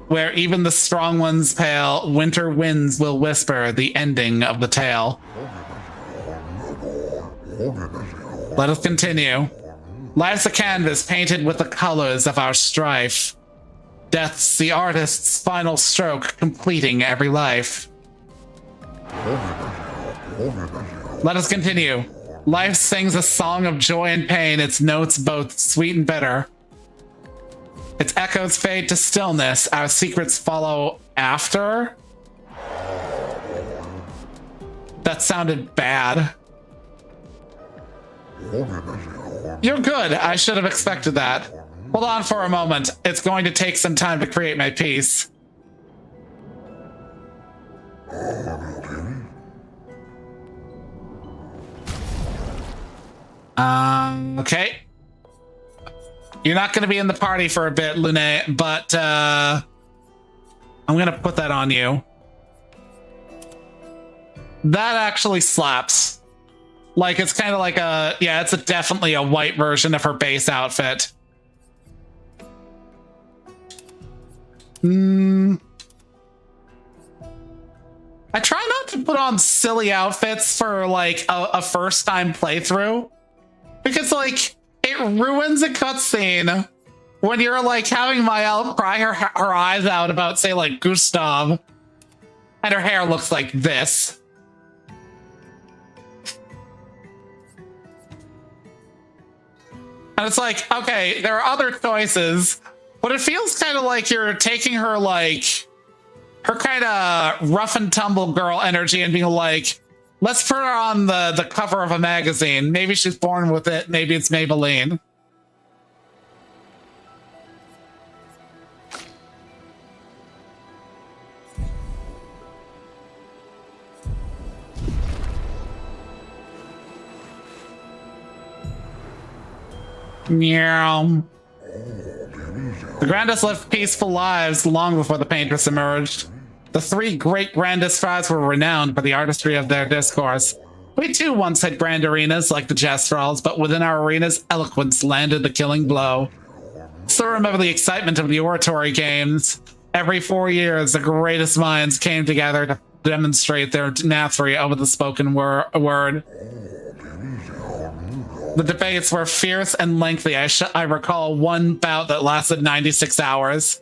where even the strong ones pale. Winter winds will whisper the ending of the tale. Let us continue. Life's a canvas painted with the colors of our strife. Death's the artist's final stroke, completing every life. Let us continue. Life sings a song of joy and pain, its notes both sweet and bitter. Its echoes fade to stillness, our secrets follow after. That sounded bad. You're good. I should have expected that. Hold on for a moment. It's going to take some time to create my piece. Okay. You're not going to be in the party for a bit, Lune, but I'm going to put that on you. That actually slaps. Like, it's kind of like a... Yeah, it's definitely a white version of her base outfit. I try not to put on silly outfits for, like, a first-time playthrough. Because, like, it ruins a cutscene when you're, like, having Maëlle cry her eyes out about, say, like, Gustav. And her hair looks like this. And it's like, okay, there are other choices, but it feels kind of like you're taking her, like, her kind of rough and tumble girl energy and being like, let's put her on the cover of a magazine. Maybe she's born with it. Maybe it's Maybelline. Meow. The Grandest lived peaceful lives long before the painters emerged. The three great Grandest tribes were renowned for the artistry of their discourse. We too once had grand arenas like the Jestrals, but within our arenas, eloquence landed the killing blow. Still remember the excitement of the oratory games. Every 4 years, the greatest minds came together to demonstrate their mastery over the spoken word. The debates were fierce and lengthy. I recall one bout that lasted 96 hours.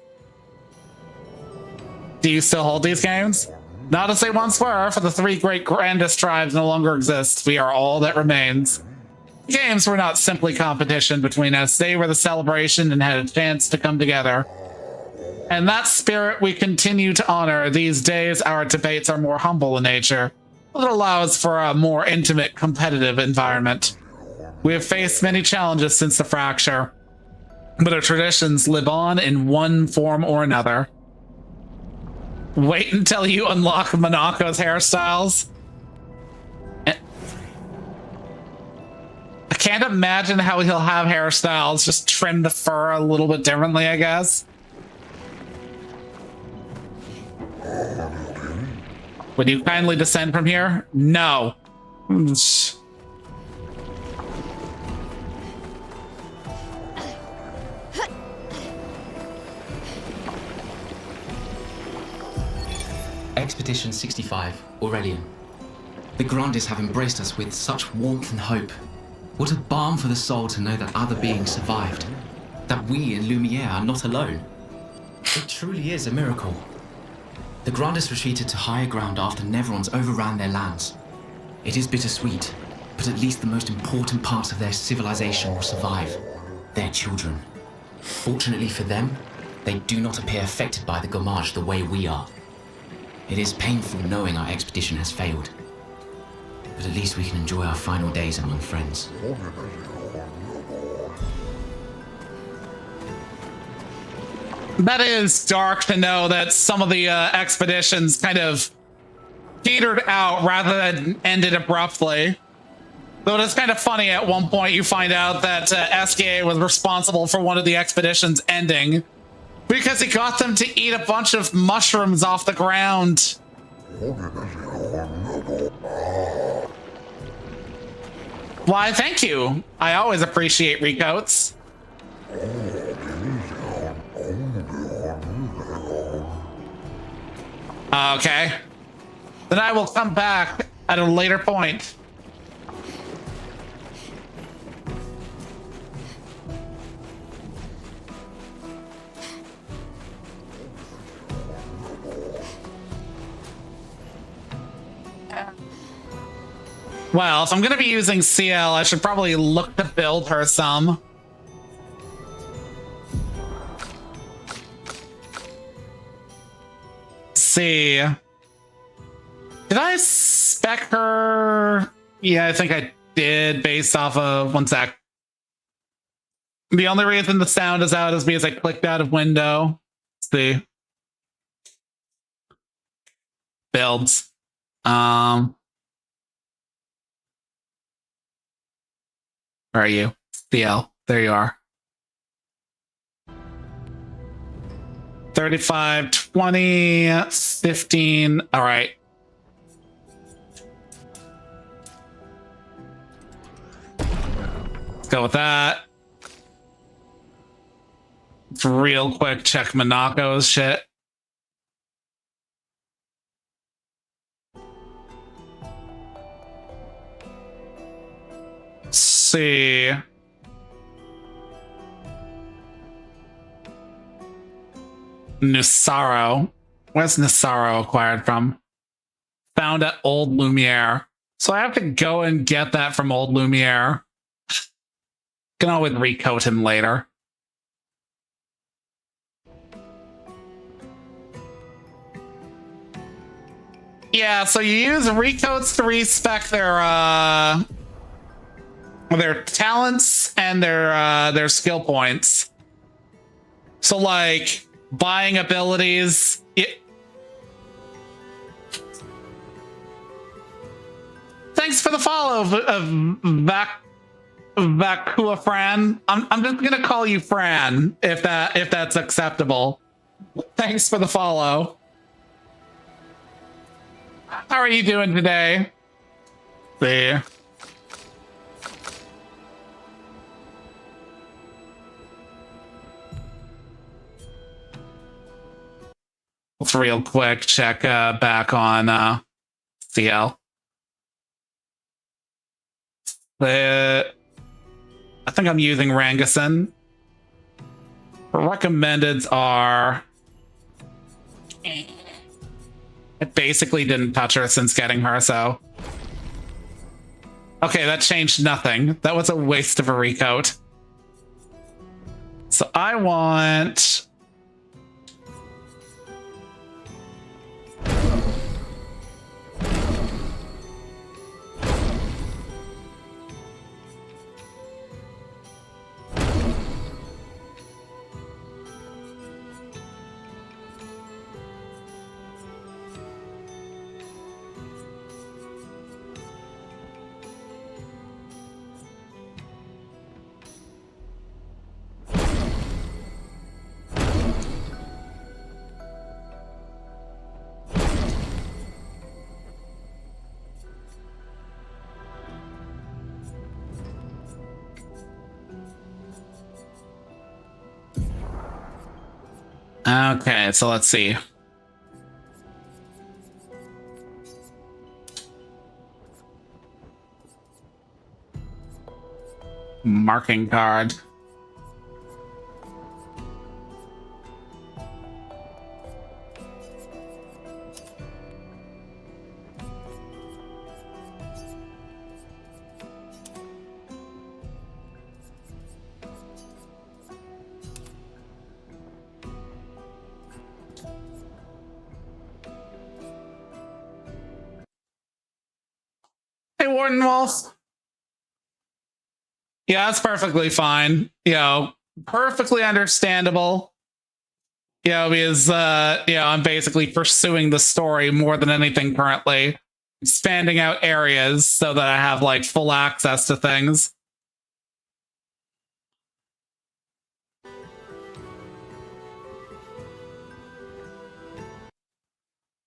Do you still hold these games? Not as they once were, for the three great Grandest tribes no longer exist. We are all that remains. The games were not simply competition between us. They were the celebration and had a chance to come together. And that spirit we continue to honor. These days, our debates are more humble in nature. It allows for a more intimate, competitive environment. We have faced many challenges since the fracture, but our traditions live on in one form or another. Wait until you unlock Monaco's hairstyles. I can't imagine how he'll have hairstyles, just trim the fur a little bit differently, I guess. Would you kindly descend from here? No. Expedition 65, Aurelian. The Grandis have embraced us with such warmth and hope. What a balm for the soul to know that other beings survived. That we in Lumiere are not alone. It truly is a miracle. The Grandis retreated to higher ground after Neverons overran their lands. It is bittersweet, but at least the most important parts of their civilization will survive. Their children. Fortunately for them, they do not appear affected by the Gommage the way we are. It is painful knowing our expedition has failed. But at least we can enjoy our final days among friends. That is dark to know that some of the expeditions kind of petered out rather than ended abruptly. Though it is kind of funny, at one point you find out that SKA was responsible for one of the expeditions ending because he got them to eat a bunch of mushrooms off the ground. Why, thank you. I always appreciate recoats. Okay. Then I will come back at a later point. Well, if I'm going to be using CL, I should probably look to build her some. See. Did I spec her? Yeah, I think I did based off of... One sec. The only reason the sound is out is because I clicked out of window. Let's see. Builds. Where are you? CL. There you are. 35, 20, 15. All right. Let's go with that. Let's real quick check Monaco's shit. See. Nusaro. Where's Nusaro acquired from? Found at Old Lumiere. So I have to go and get that from Old Lumiere. Can always recoat him later. Yeah, so you use recoats to respec their talents and their skill points. So like buying abilities. Thanks for the follow, Vakua Fran. I'm just gonna call you Fran if that's acceptable. Thanks for the follow. How are you doing today? There. Let's real quick check back on CL. I think I'm using Rangason. Recommendeds are... I basically didn't touch her since getting her, so... Okay, that changed nothing. That was a waste of a recoat. So I want... Okay, so let's see. Marking card. Warden Wolf. Yeah, that's perfectly fine. You know, perfectly understandable. You know, because you know, I'm basically pursuing the story more than anything currently, expanding out areas so that I have like full access to things.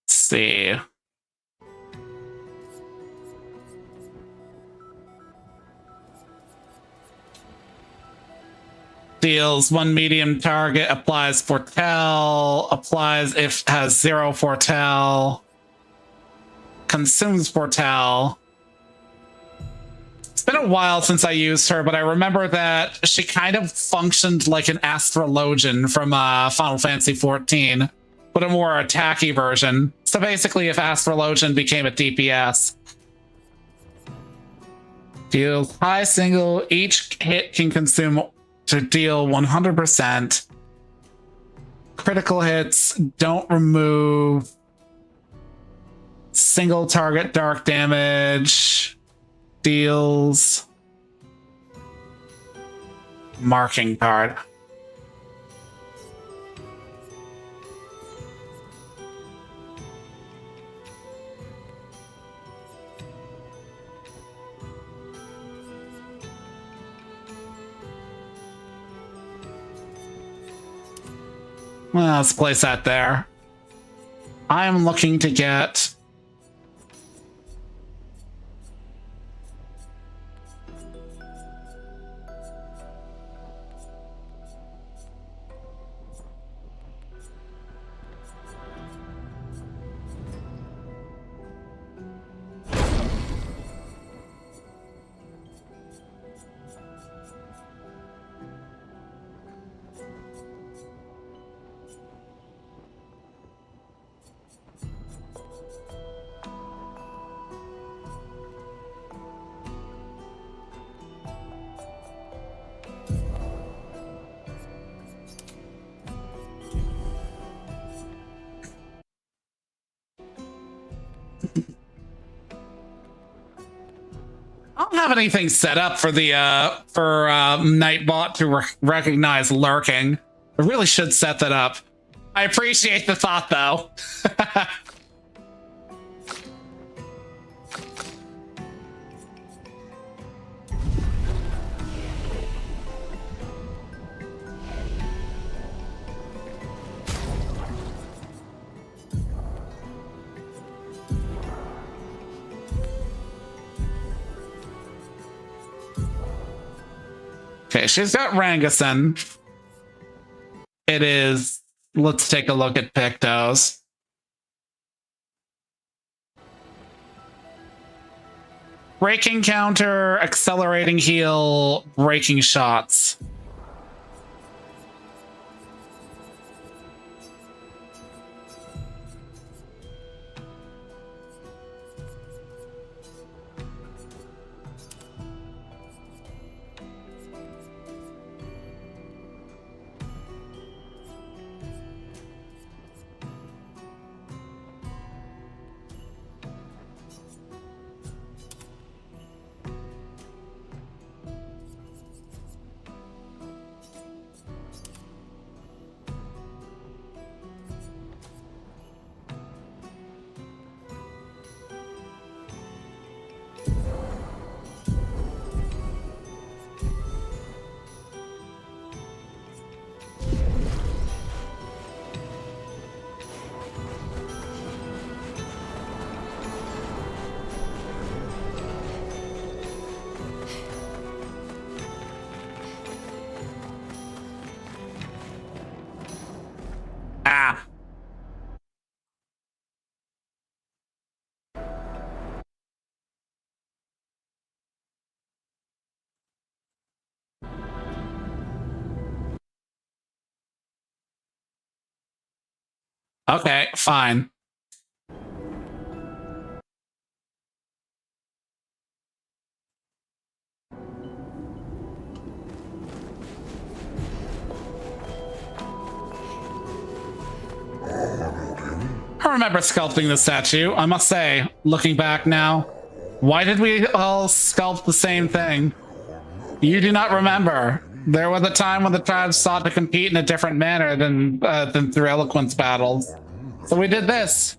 Let's see. Deals 1 medium target, applies foretell, applies if has 0 foretell, consumes foretell. It's been a while since I used her, but I remember that she kind of functioned like an astrologian from Final Fantasy XIV, but a more attacky version. So basically, if astrologian became a DPS. Deals high single, each hit can consume to deal 100%. Critical hits don't remove single target dark damage. Deals marking card. Well, let's place that there. I'm looking to get I don't have anything set up for the Nightbot to recognize lurking. I really should set that up. I appreciate the thought, though. Okay, she's got Rangason. It is. Let's take a look at Pictos. Breaking counter, accelerating heal, breaking shots. Ah. Okay, fine. I remember sculpting the statue, I must say, looking back now. Why did we all sculpt the same thing? You do not remember. There was a time when the tribes sought to compete in a different manner than through eloquence battles. So we did this.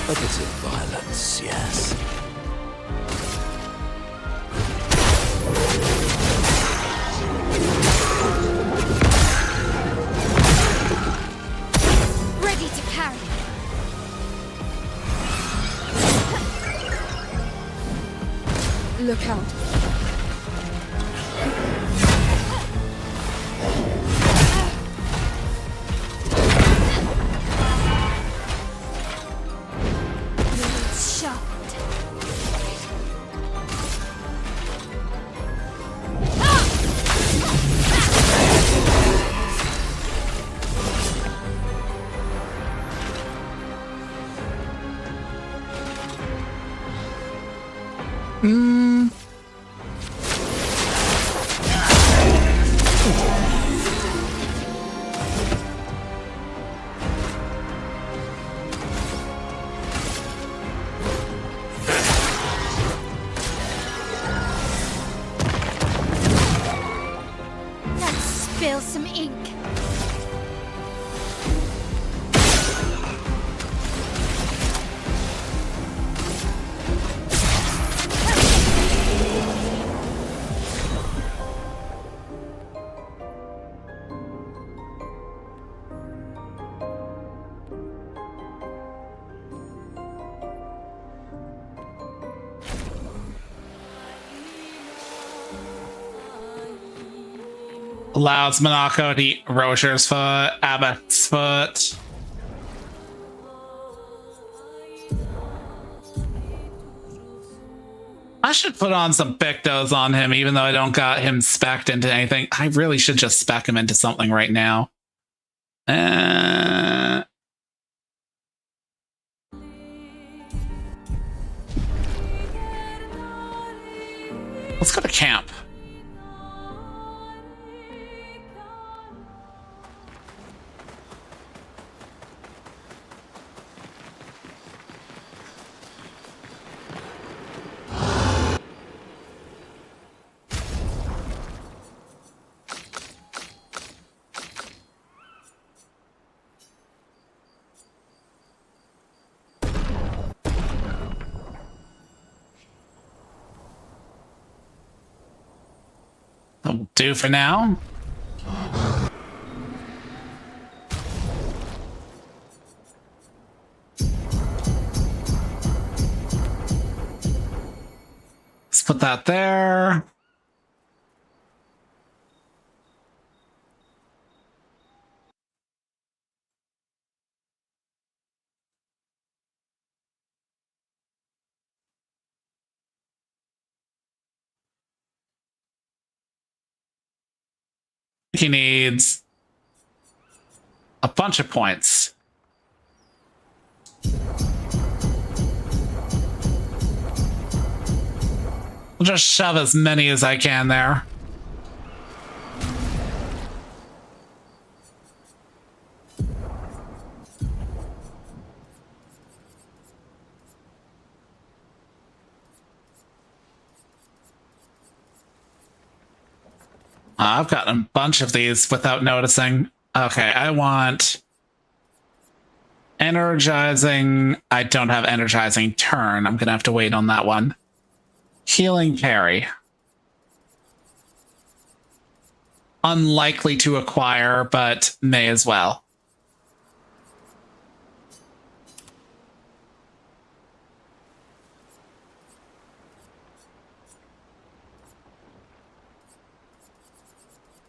A bit of violence, yes. Ready to parry. Look out. Spill some ink. Allows Monaco to eat Rocher's foot, Abbott's foot. I should put on some Pictos on him, even though I don't got him spec'd into anything. I really should just spec him into something right now. Let's go to camp. That'll do for now. put that there. He needs a bunch of points. I'll just shove as many as I can there. I've gotten a bunch of these without noticing. Okay, I want energizing. I don't have energizing turn. I'm gonna have to wait on that one. Healing parry. Unlikely to acquire, but may as well.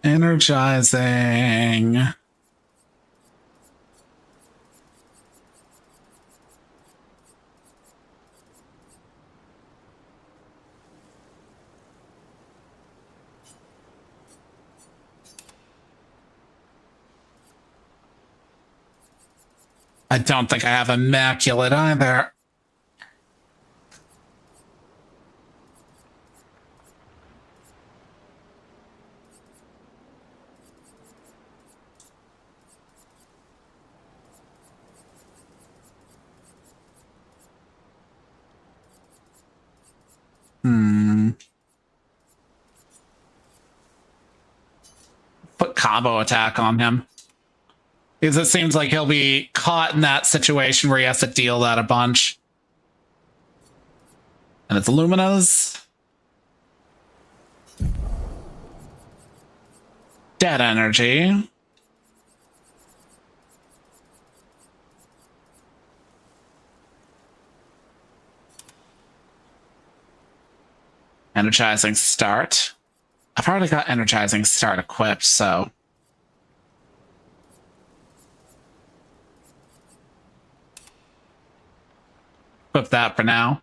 Energizing. I don't think I have Immaculate either. Put combo attack on him. Because it seems like he'll be caught in that situation where he has to deal that a bunch. And it's Lumina's. Dead energy. Energizing start. I've already got energizing start equipped, so equip that for now.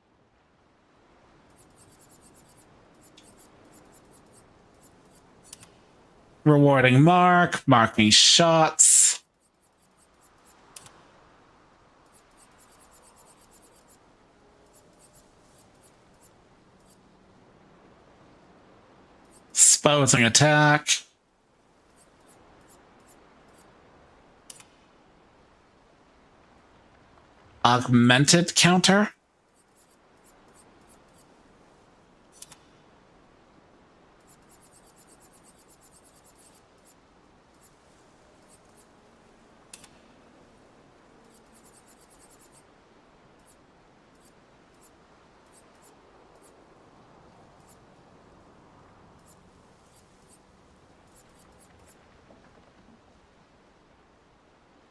Rewarding mark, marking shots. Exposing attack. Augmented counter.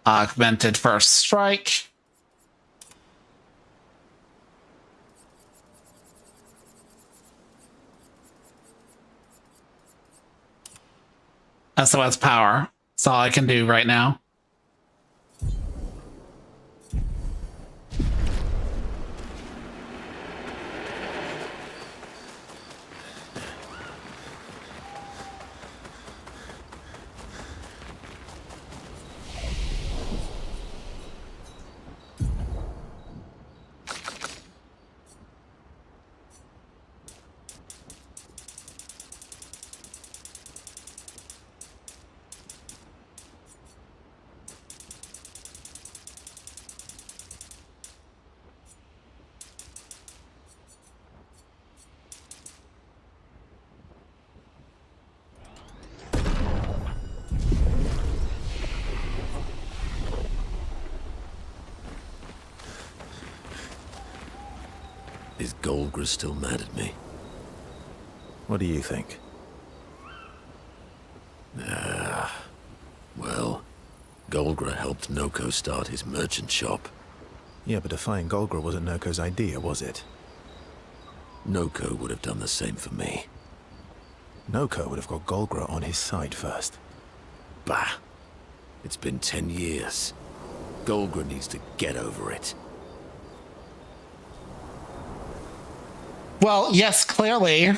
Augmented first strike. SOS power. That's all I can do right now. Is Golgra still mad at me? What do you think? Well, Golgra helped Noko start his merchant shop. Yeah, but defying Golgra wasn't Noko's idea, was it? Noko would have done the same for me. Noko would have got Golgra on his side first. Bah! It's been 10 years. Golgra needs to get over it. Well, yes, clearly.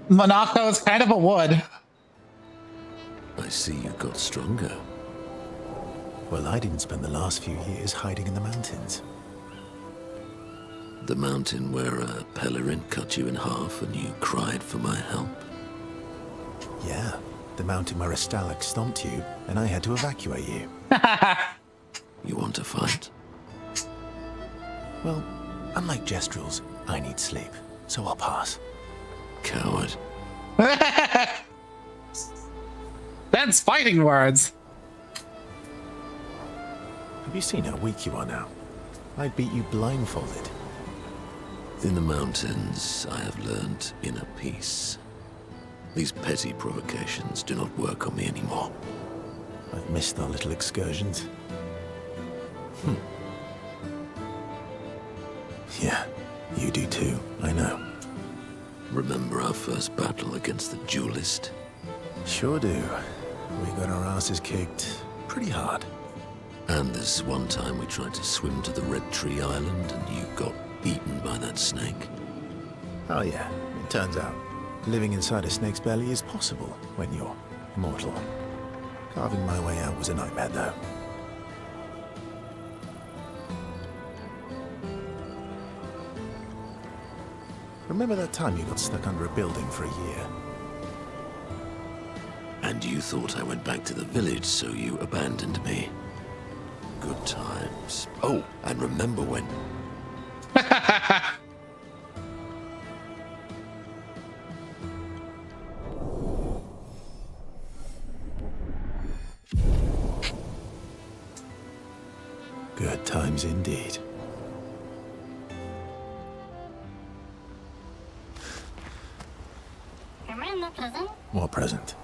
Monaco is kind of a wood. I see you got stronger. Well, I didn't spend the last few years hiding in the mountains. The mountain where a Pelerin cut you in half and you cried for my help? Yeah, the mountain where a Stalak stomped you and I had to evacuate you. You want to fight? Well, unlike Jestrels, I need sleep, so I'll pass. Coward. That's fighting words. Have you seen how weak you are now? I'd beat you blindfolded. In the mountains, I have learned inner peace. These petty provocations do not work on me anymore. I've missed our little excursions. Yeah, you do too, I know. Remember our first battle against the duelist? Sure do. We got our asses kicked pretty hard. And this one time we tried to swim to the Red Tree Island and you got eaten by that snake. Oh yeah, it turns out living inside a snake's belly is possible when you're mortal. Carving my way out was a nightmare though. Remember that time you got stuck under a building for a year? And you thought I went back to the village, so you abandoned me. Good times. Oh, and remember when... Good times indeed. What present?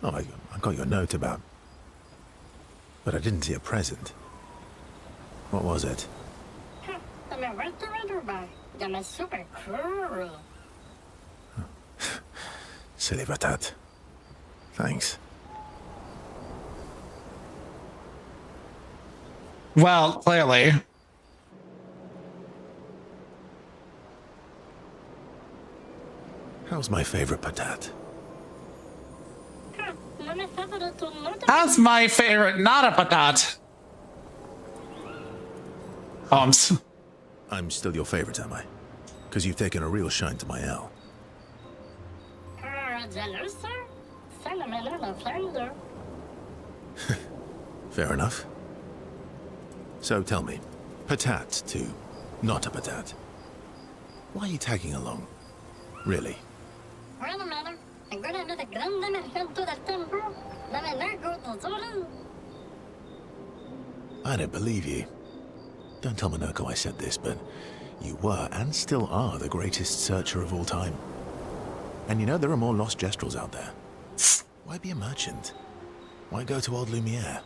Oh, I got your note about... But I didn't see a present. What was it? Silly Batat. Thanks. Well, clearly. How's my favorite patat? How's my favorite not a patat? I'm still your favorite, am I? Because you've taken a real shine to my L. Fair enough. So tell me, patat to not a patat. Why are you tagging along? Really? I don't believe you. Don't tell Minoko I said this, but you were and still are the greatest searcher of all time. And you know there are more lost Jestrels out there. Why be a merchant? Why go to old Lumiere?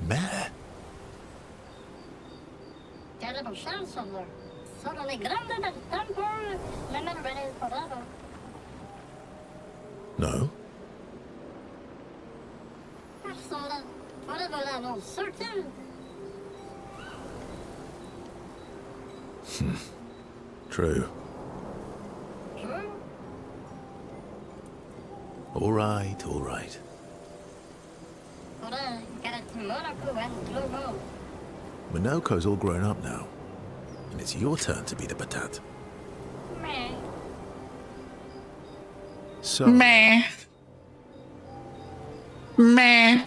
Mare? No? True. All right, all right. Minoko's all grown up now, and it's your turn to be the patat. So... Meh. Meh.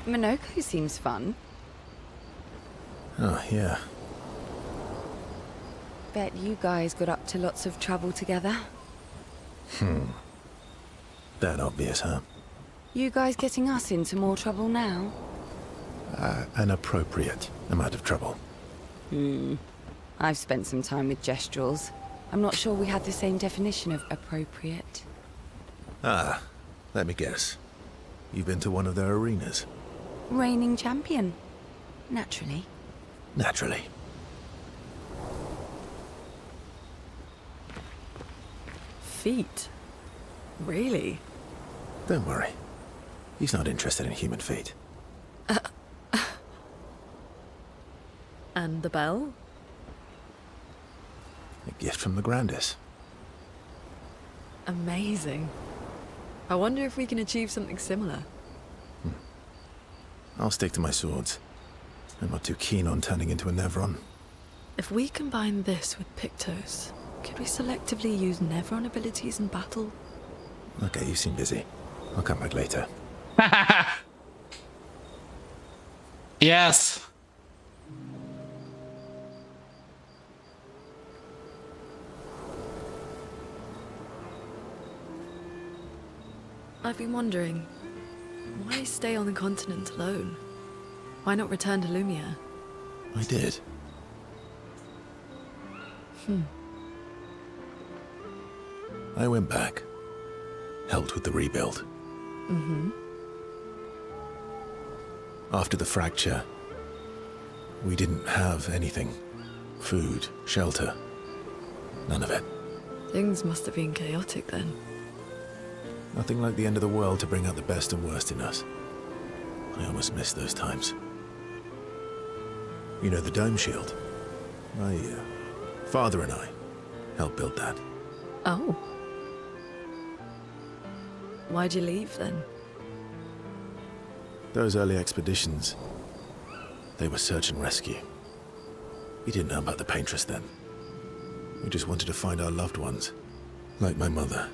Minoko seems fun. Oh, yeah. Bet you guys got up to lots of trouble together. That obvious, huh? You guys getting us into more trouble now? An appropriate amount of trouble. I'm I've spent some time with gestrels. I'm not sure we had the same definition of appropriate. Ah, let me guess. You've been to one of their arenas? Reigning champion. Naturally. Naturally. Feet? Really? Don't worry. He's not interested in human feet. And the bell? A gift from the Grandis. Amazing. I wonder if we can achieve something similar. I'll stick to my swords. I'm not too keen on turning into a Nevron. If we combine this with Pictos, could we selectively use Nevron abilities in battle? Okay, you seem busy. I'll come back later. Yes. I've been wondering, why stay on the continent alone? Why not return to Lumia? I did. I went back. Helped with the rebuild. After the fracture, we didn't have anything. Food, shelter. None of it. Things must have been chaotic then. Nothing like the end of the world to bring out the best and worst in us. I almost miss those times. You know the dome shield? My father and I helped build that. Oh. Why'd you leave then? Those early expeditions, they were search and rescue. We didn't know about the Paintress then. We just wanted to find our loved ones, like my mother.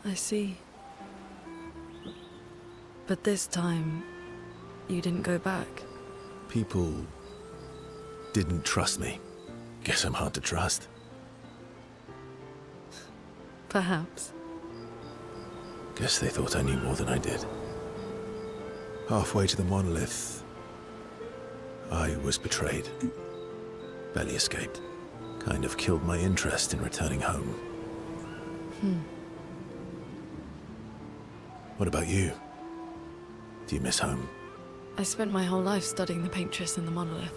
I see. But this time, you didn't go back. People didn't trust me. Guess I'm hard to trust. Perhaps. Guess they thought I knew more than I did. Halfway to the monolith, I was betrayed. Barely escaped. Kind of killed my interest in returning home. What about you? Do you miss home? I spent my whole life studying the Paintress and the monolith.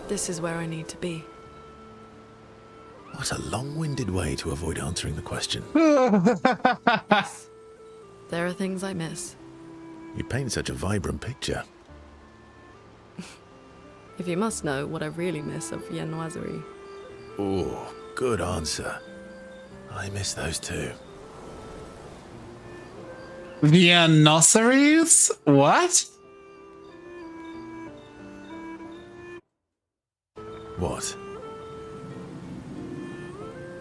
This is where I need to be. What a long-winded way to avoid answering the question. There are things I miss. You paint such a vibrant picture. If you must know what I really miss of Viennoiserie. Oh, good answer. I miss those too. Viennoiseries? What? What?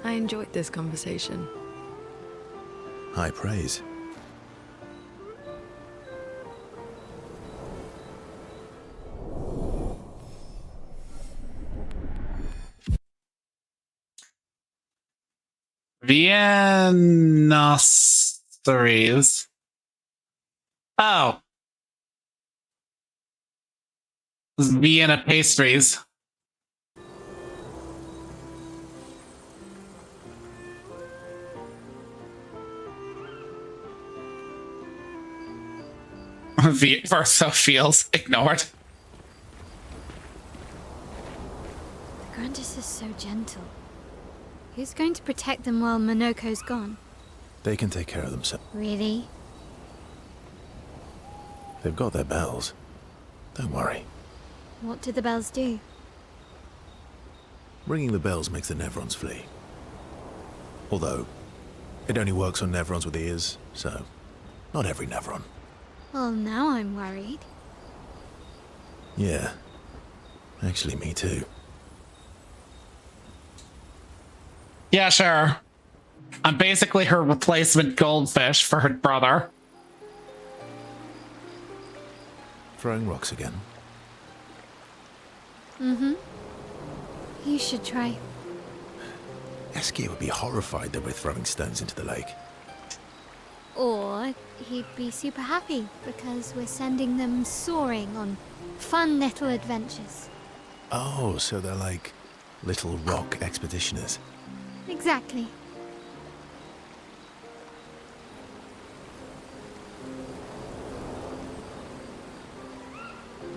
I enjoyed this conversation. High praise. Viennoiseries. Oh. Vienna pastries. Verso feels ignored. The Grandis is so gentle. Who's going to protect them while Monoko's gone? They can take care of themselves. Really? They've got their bells. Don't worry. What do the bells do? Ringing the bells makes the Nevrons flee. Although, it only works on Nevrons with ears, so not every Nevron. Well, now I'm worried. Yeah. Actually, me too. Yeah, sure. I'm basically her replacement goldfish for her brother. Throwing rocks again. Mm-hmm. You should try. Eskia would be horrified that we're throwing stones into the lake. Or he'd be super happy because we're sending them soaring on fun little adventures. Oh, so they're like little rock expeditioners. Exactly.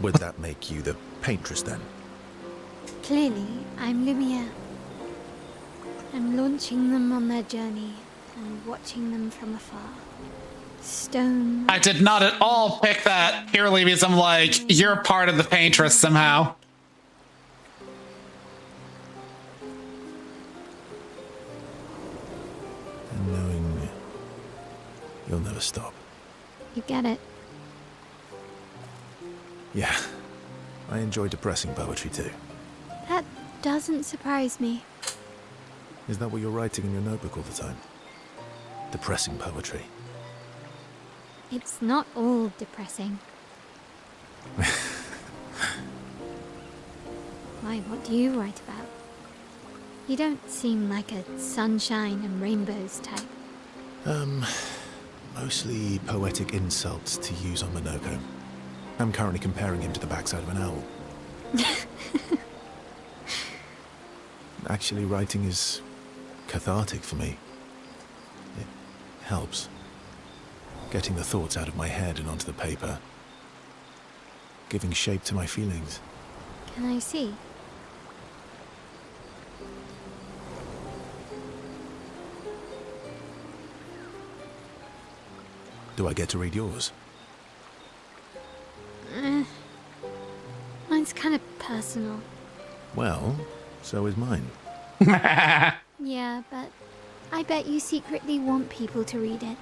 Would that make you the paintress then? Clearly, I'm Lumiere. I'm launching them on their journey and watching them from afar. Stone. I did not at all pick that purely because I'm like, you're part of the paintress somehow. And knowing you'll never stop. You get it. Yeah, I enjoy depressing poetry too. That doesn't surprise me. Is that what you're writing in your notebook all the time? Depressing poetry. It's not all depressing. Why, what do you write about? You don't seem like a sunshine and rainbows type. Mostly poetic insults to use on Minoko. I'm currently comparing him to the backside of an owl. Actually, writing is cathartic for me. It helps. Getting the thoughts out of my head and onto the paper. Giving shape to my feelings. Can I see? Do I get to read yours? Mine's kind of personal. Well, so is mine. Yeah, but I bet you secretly want people to read it.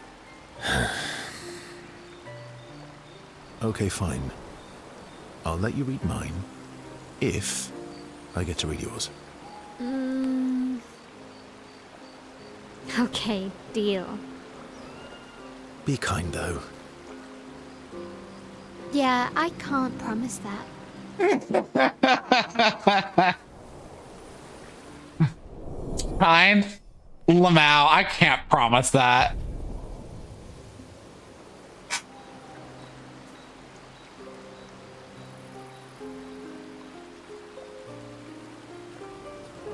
Okay, fine. I'll let you read mine, if I get to read yours. Okay, deal. Be kind, though. Yeah, I can't promise that. Fine. Lamau, I can't promise that.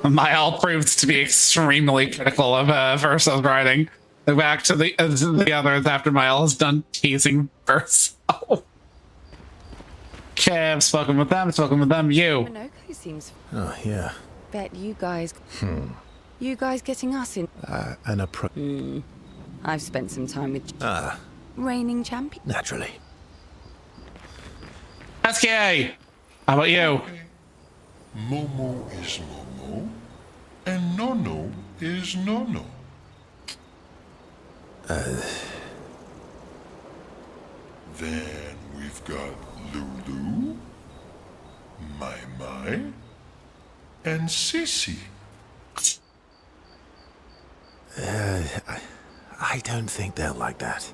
Mael proves to be extremely critical of Verso's writing. Look back to the others after Mael has done teasing Verso. Okay, I've spoken with them, you. Minoko seems... Oh, yeah. Bet you guys... You guys getting us in... I've spent some time with... reigning champion. Naturally. SK! How about you? Momo is Momo, and Nono is Nono. Then we've got Lulu, Mai Mai, and Sissy. I don't think they'll like that.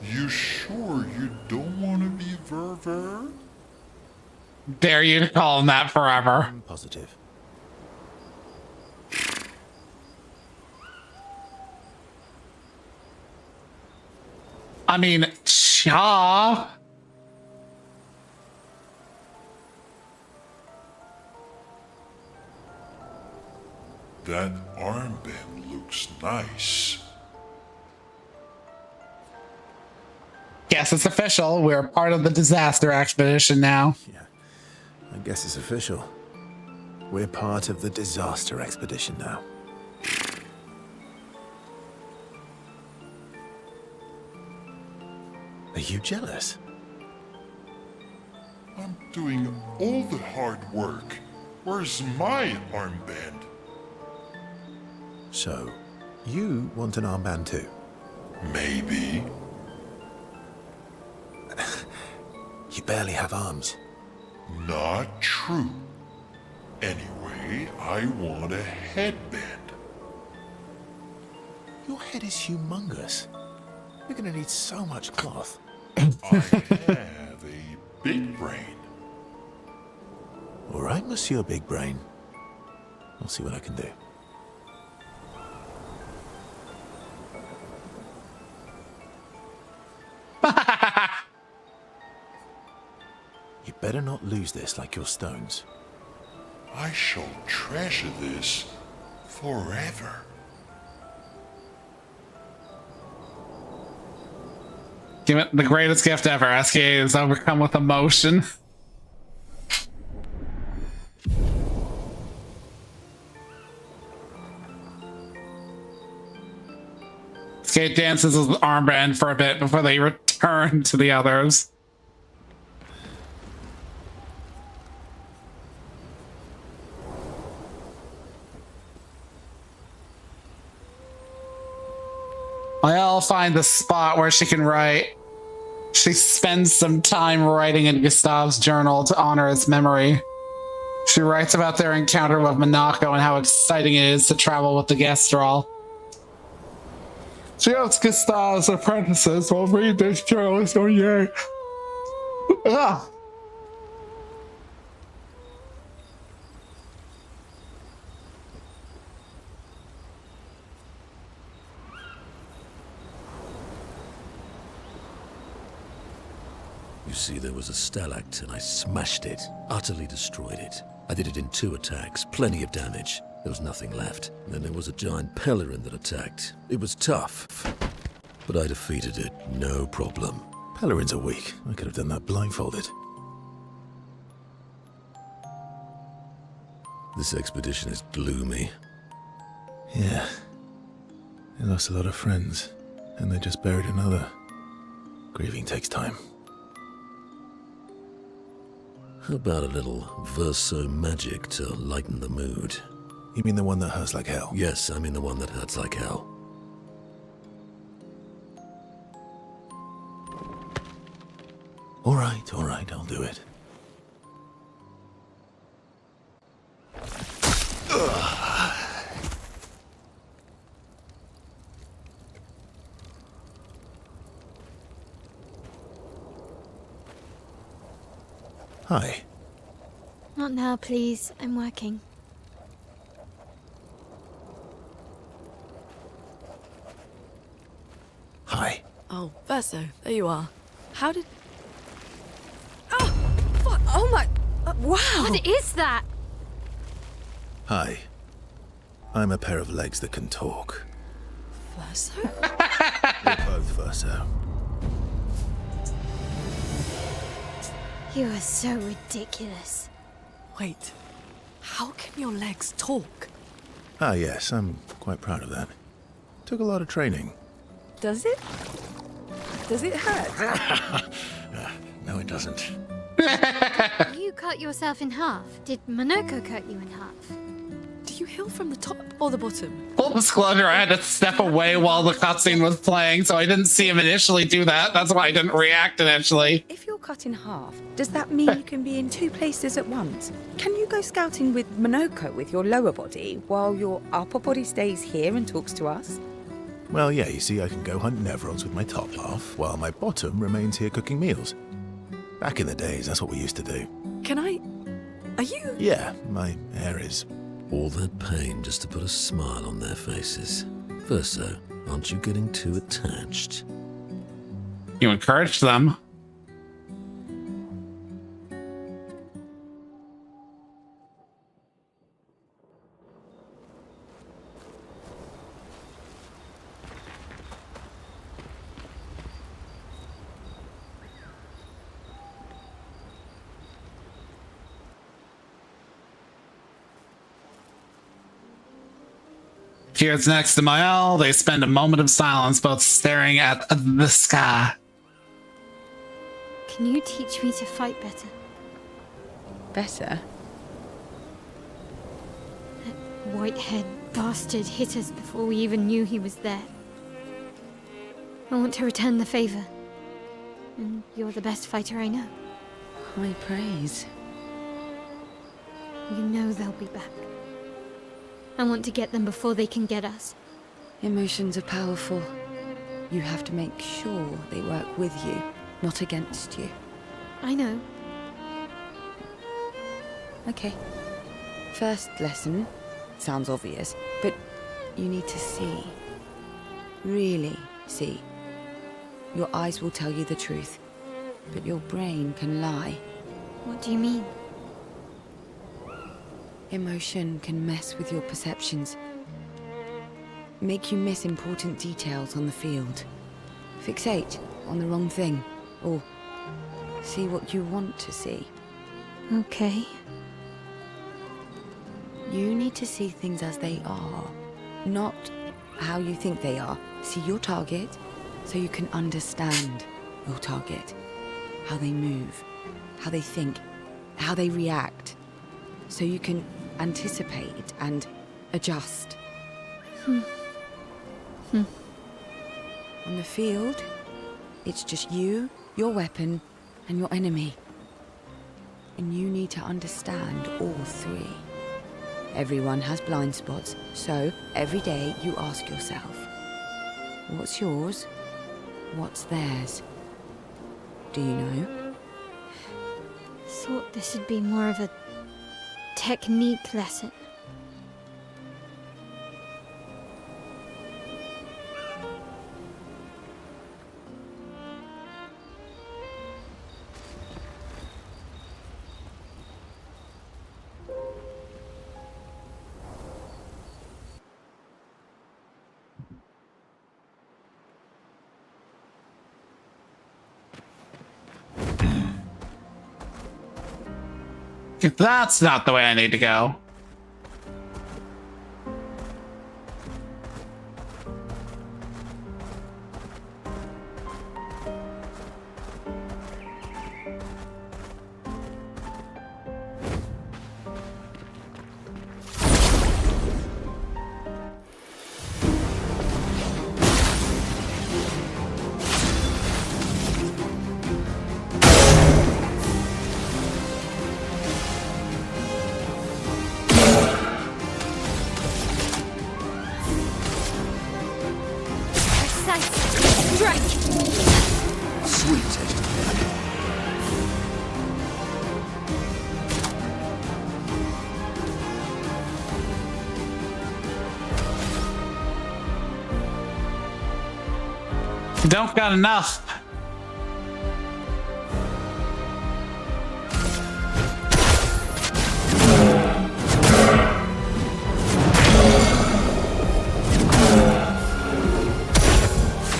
You sure you don't want to be Ver? Dare you to call him that forever. I'm positive. I mean, cha. That armband looks nice. Guess it's official. We're part of the disaster expedition now. Yeah, I guess it's official. We're part of the disaster expedition now. Are you jealous? I'm doing all the hard work. Where's my armband? So, you want an armband too? Maybe. You barely have arms. Not true. Anyway, I want a headband. Your head is humongous. You're gonna need so much cloth. I have a big brain. All right, Monsieur Big Brain. I'll see what I can do. better not lose this like your stones. I shall treasure this forever. Give it the greatest gift ever. SKA is overcome with emotion. SKA dances with armband for a bit before they return to the others. I'll find the spot where she can write. She spends some time writing in Gustave's journal to honor his memory. She writes about their encounter with Monaco and how exciting it is to travel with the Gestrel. She hopes Gustave's apprentices will read this journal, so yay. Ah. You see, there was a stalact and I smashed it, utterly destroyed it. I did it in 2 attacks, plenty of damage. There was nothing left. And then there was a giant Peladin that attacked. It was tough, but I defeated it, no problem. Peladins are weak. I could have done that blindfolded. This expedition is gloomy. Yeah. They lost a lot of friends, and they just buried another. Grieving takes time. How about a little verso magic to lighten the mood? You mean the one that hurts like hell? Yes, I mean the one that hurts like hell. All right, I'll do it. Hi. Not now, please. I'm working. Hi. Oh, Verso, there you are. How did... Oh, fuck. Oh my... wow. What is that? Hi. I'm a pair of legs that can talk. Verso? We're both Verso. You are so ridiculous. Wait, how can your legs talk? Ah, yes, I'm quite proud of that. Took a lot of training. Does it? Does it hurt? No, it doesn't. You cut yourself in half. Did Monoko cut you in half? Do you heal from the top or the bottom? Full disclosure, I had to step away while the cutscene was playing, so I didn't see him initially do that. That's why I didn't react initially. If you're cut in half, does that mean you can be in 2 places at once? Can you go scouting with Monoko with your lower body while your upper body stays here and talks to us? Well, yeah, you see, I can go hunt Nevrons with my top half, while my bottom remains here cooking meals. Back in the days, that's what we used to do. Can I... Are you... Yeah, my hair is... All that pain just to put a smile on their faces. Verso, aren't you getting too attached? You encouraged them. Here's next to Mael. They spend a moment of silence, both staring at the sky. Can you teach me to fight better? Better? That white-haired bastard hit us before we even knew he was there. I want to return the favor. And you're the best fighter I know. High praise. You know they'll be back. I want to get them before they can get us. Emotions are powerful. You have to make sure they work with you, not against you. I know. Okay. First lesson. Sounds obvious, but you need to see. Really see. Your eyes will tell you the truth, but your brain can lie. What do you mean? Emotion can mess with your perceptions. Make you miss important details on the field. Fixate on the wrong thing. Or see what you want to see. Okay. You need to see things as they are, not how you think they are. See your target so you can understand your target. How they move, how they think, how they react. So you can anticipate and adjust. On the field, it's just you, your weapon, and your enemy. And you need to understand all three. Everyone has blind spots, so every day you ask yourself, what's yours? What's theirs? Do you know? Thought this would be more of a technique lesson. That's not the way I need to go. Sweet taste of blood. Don't got enough.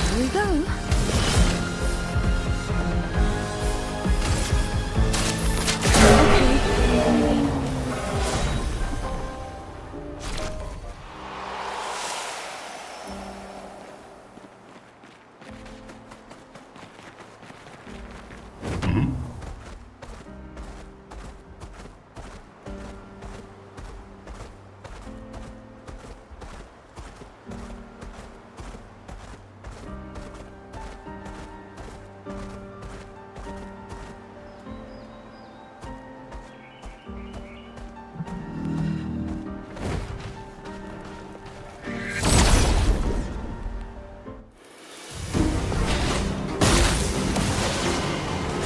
Here we go.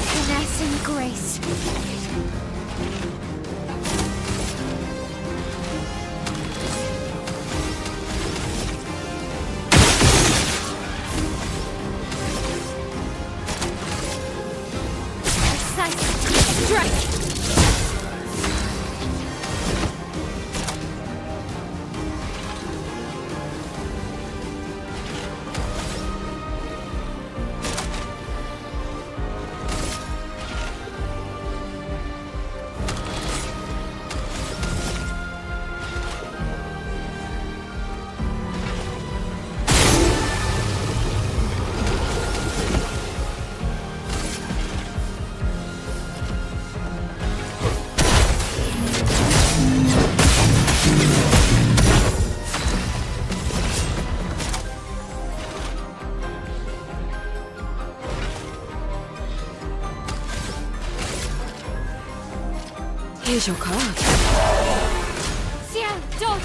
Finesse and grace. Precise strike. Here's your card. Ciel, dodge!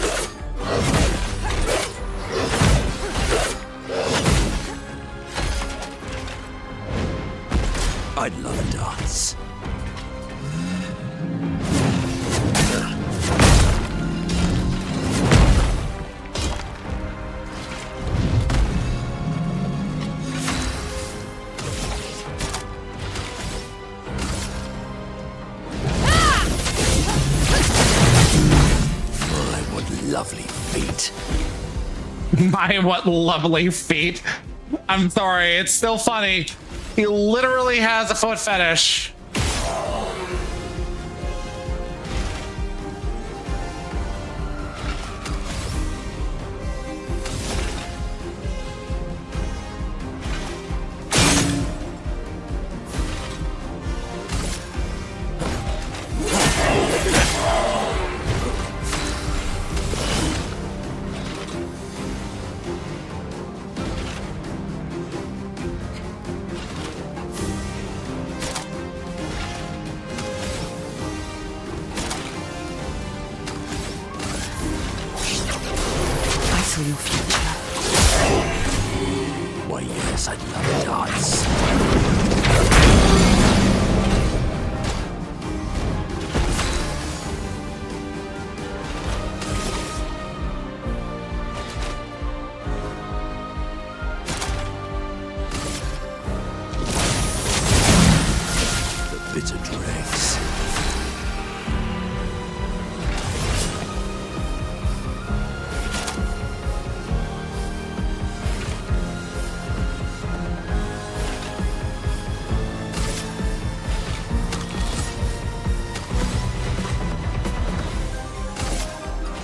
I'd love a dance. My, what lovely feet. I'm sorry, it's still funny. He literally has a foot fetish. Your future. Why, yes, I'd love darts. The bitter dregs.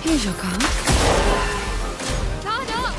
Here's your card. Guard up!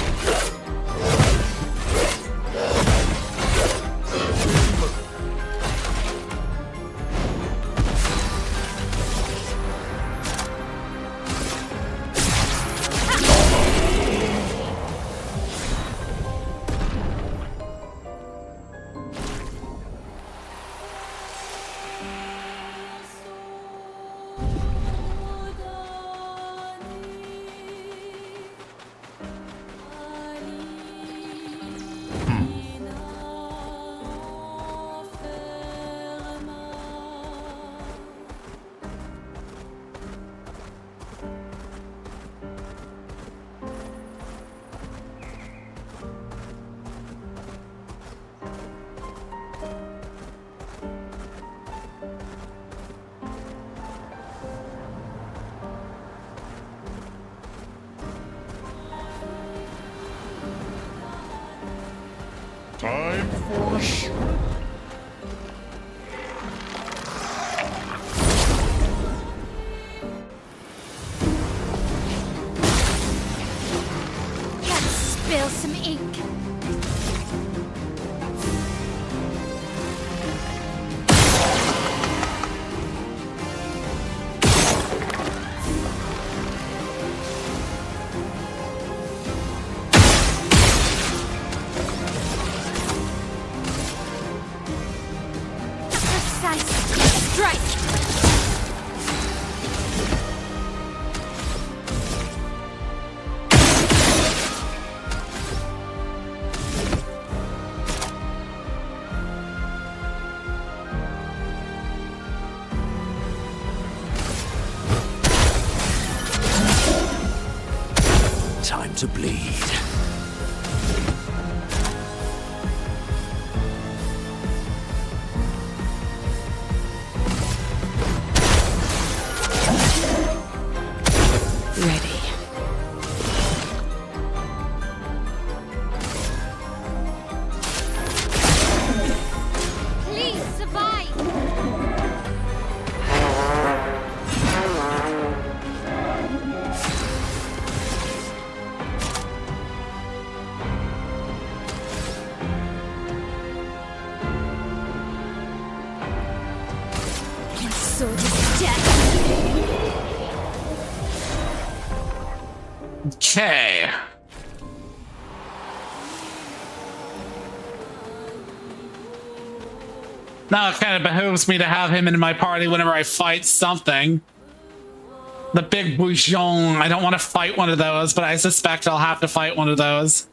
Time for shrimp. Let's spill some ink. Strike! Time to bleed. Ready. Please survive! My sword is death! Okay. Now it kind of behooves me to have him in my party whenever I fight something. The big bouchon. I don't want to fight one of those, but I suspect I'll have to fight one of those.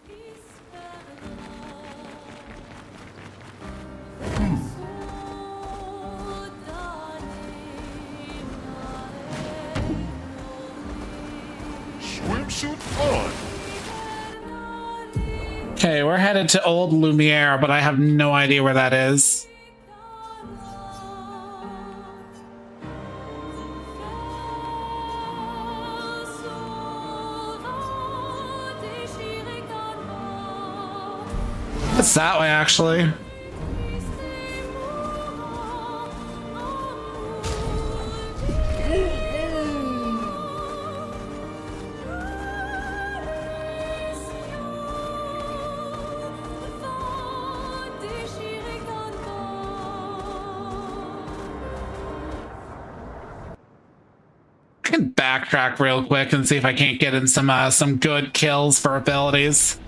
Swimsuit on. Okay, we're headed to Old Lumiere, but I have no idea where that is. it's that way, actually. I can backtrack real quick and see if I can't get in some good kills for abilities.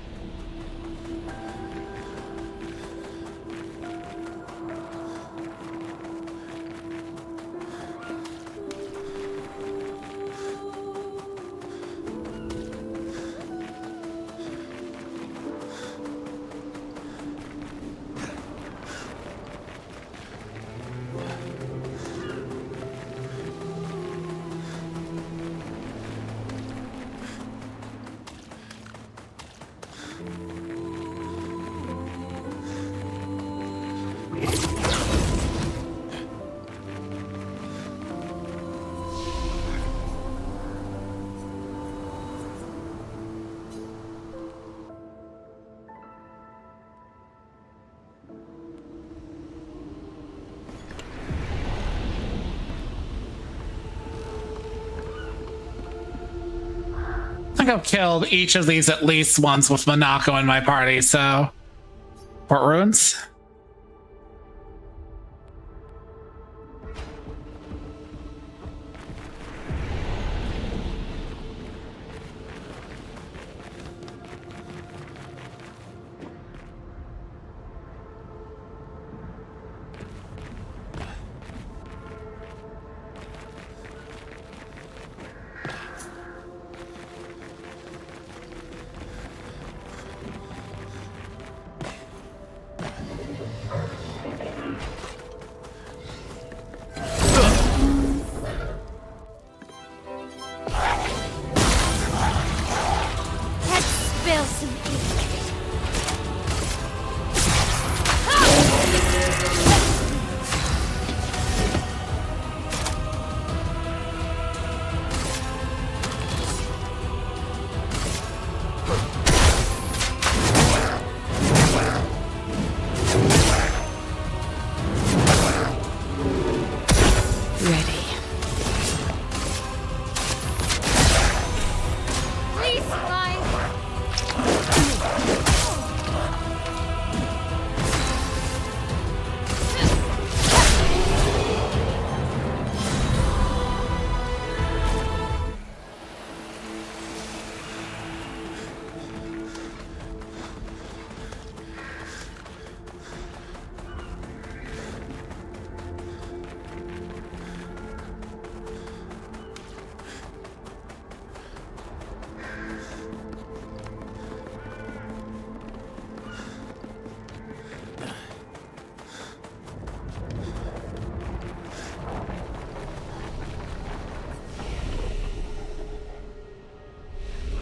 I think I've killed each of these at least once with Monaco in my party, so... Port Ruins?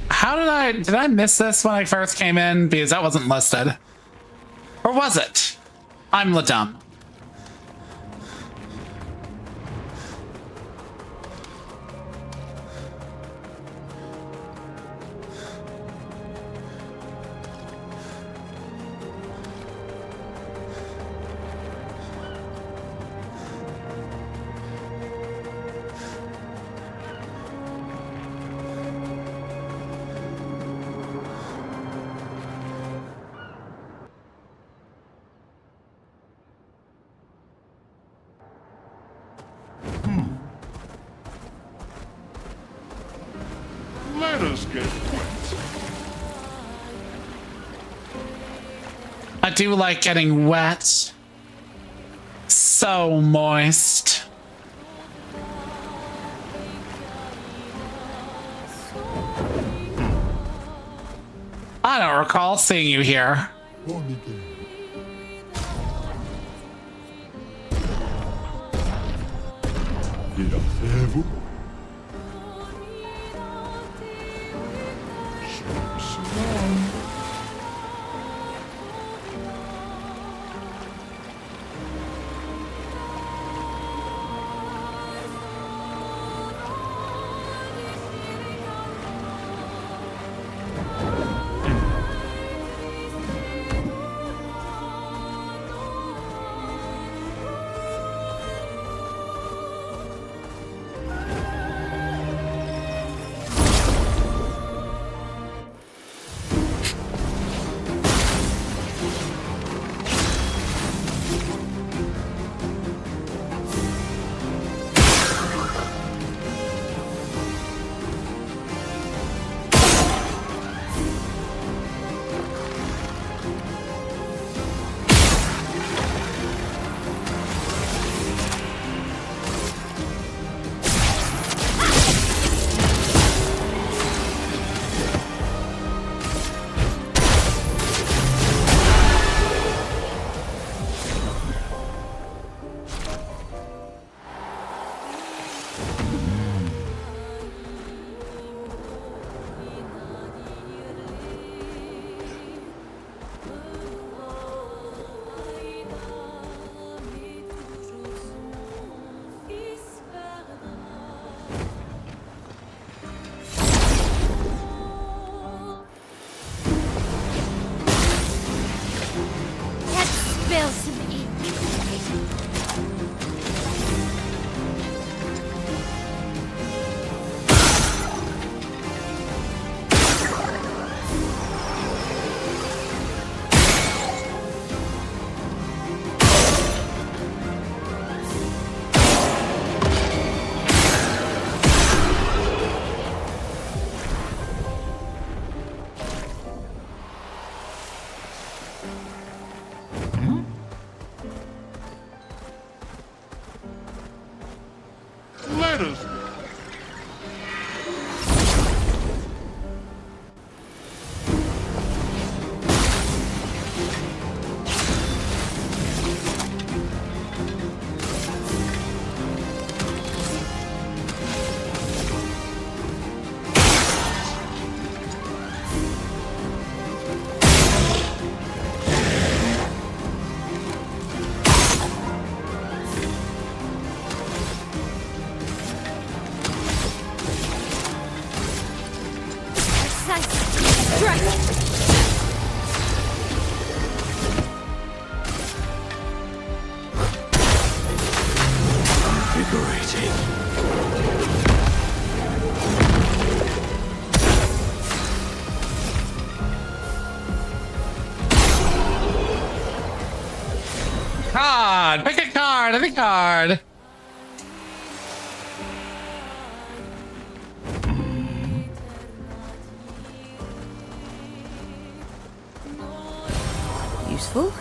How did I miss this when I first came in? Because that wasn't listed. Or was it? I'm the dumb. Let us get wet. I do like getting wet. So moist. I don't recall seeing you here. Let us. Card! Pick a card! Pick a card! Useful.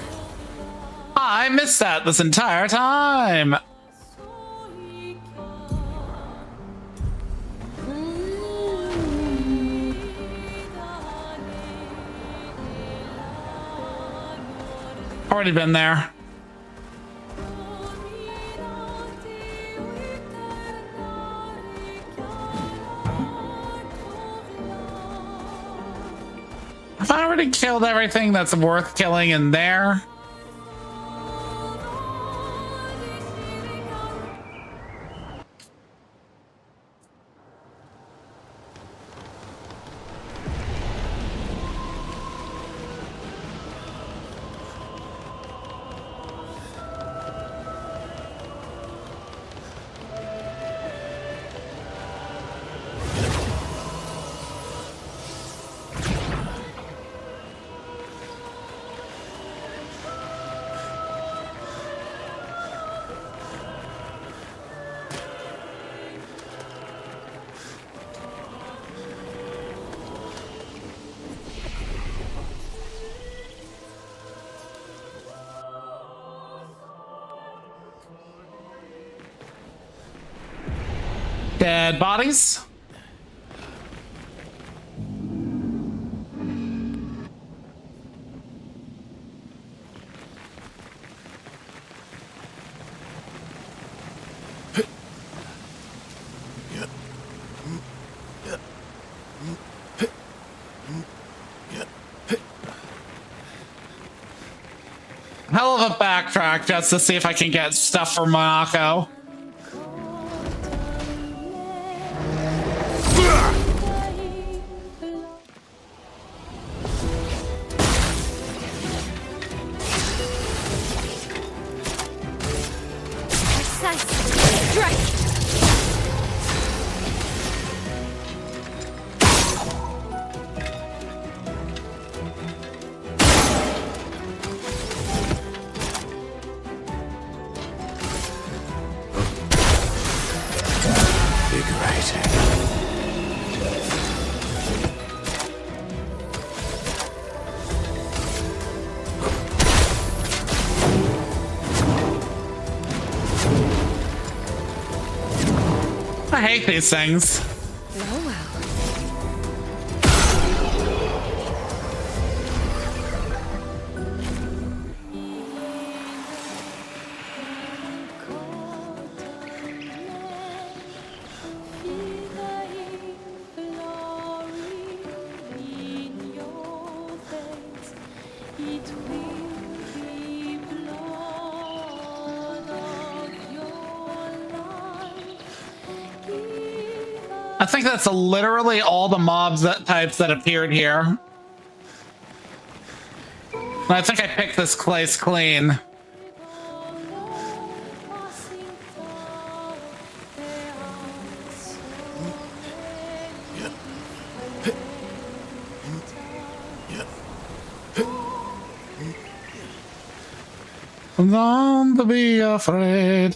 I missed that this entire time! Already been there. Have I already killed everything that's worth killing in there? Dead bodies? Hell of a backtrack just to see if I can get stuff from Monaco. I hate these things. Oh well. I think that's literally all the mobs types that appeared here. And I think I picked this place clean. Don't be afraid.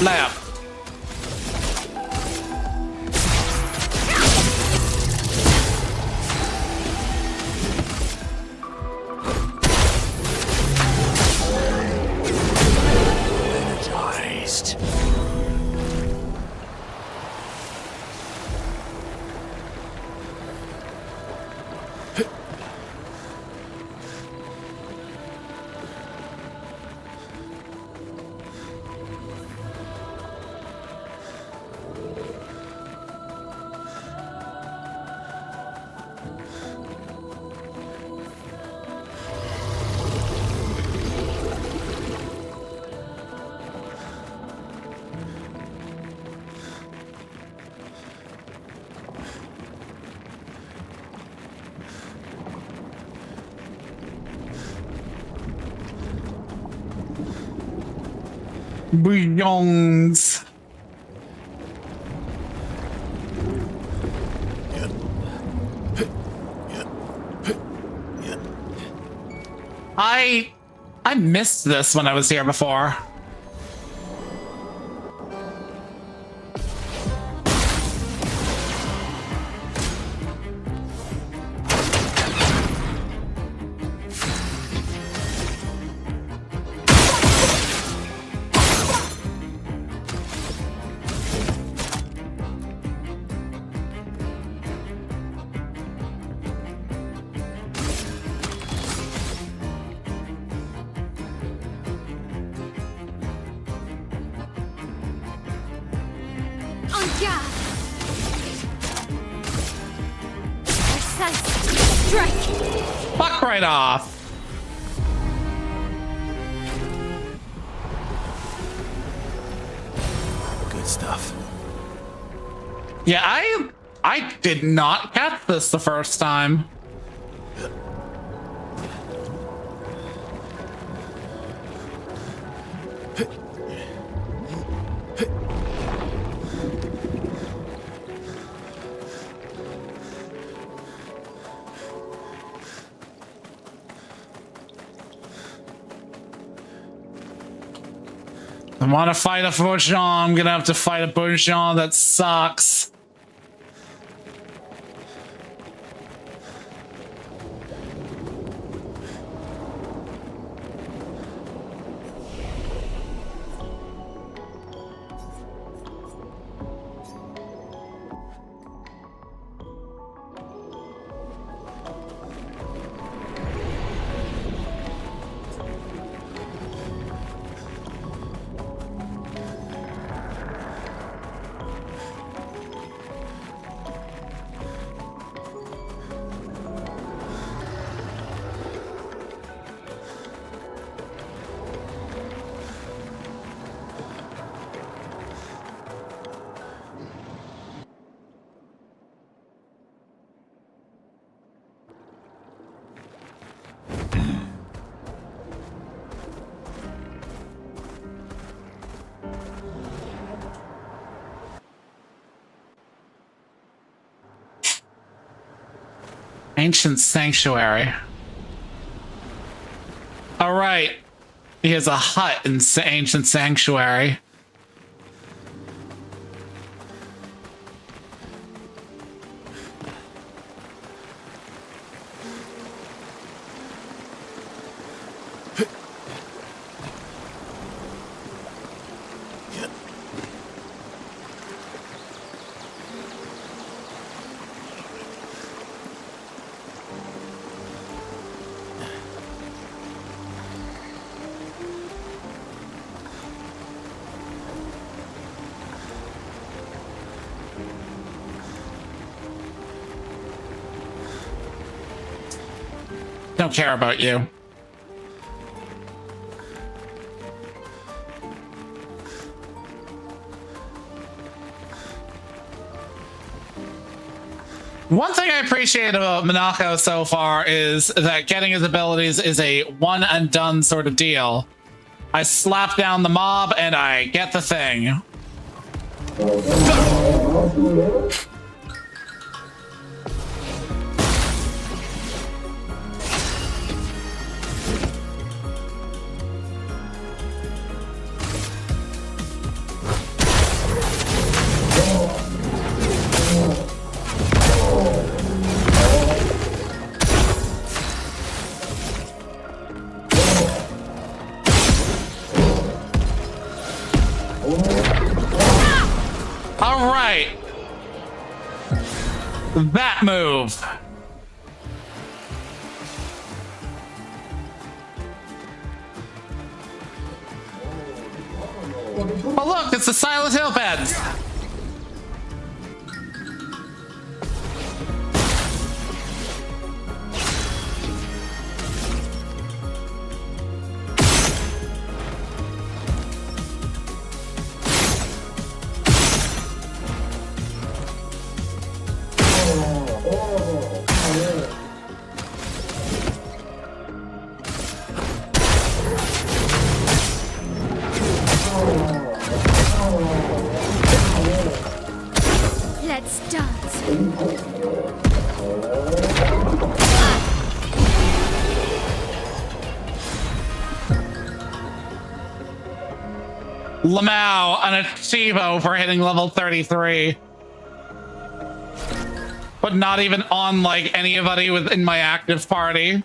Lab. Energized. Bouillons. I missed this when I was here before. Yeah. Precise strike. Fuck right off. Good stuff. Yeah, I did not catch this the first time. I want to fight a Bourgeon. I'm gonna have to fight a Bourgeon that sucks. Ancient Sanctuary. All right. He has a hut in Ancient Sanctuary. Don't care about you. One thing I appreciate about Minako so far is that getting his abilities is a one and done sort of deal. I slap down the mob and I get the thing. That move. Oh look, it's the Silent Hill beds. Let's dance. Lamau, an Achievo for hitting level 33. But not even on like anybody within my active party.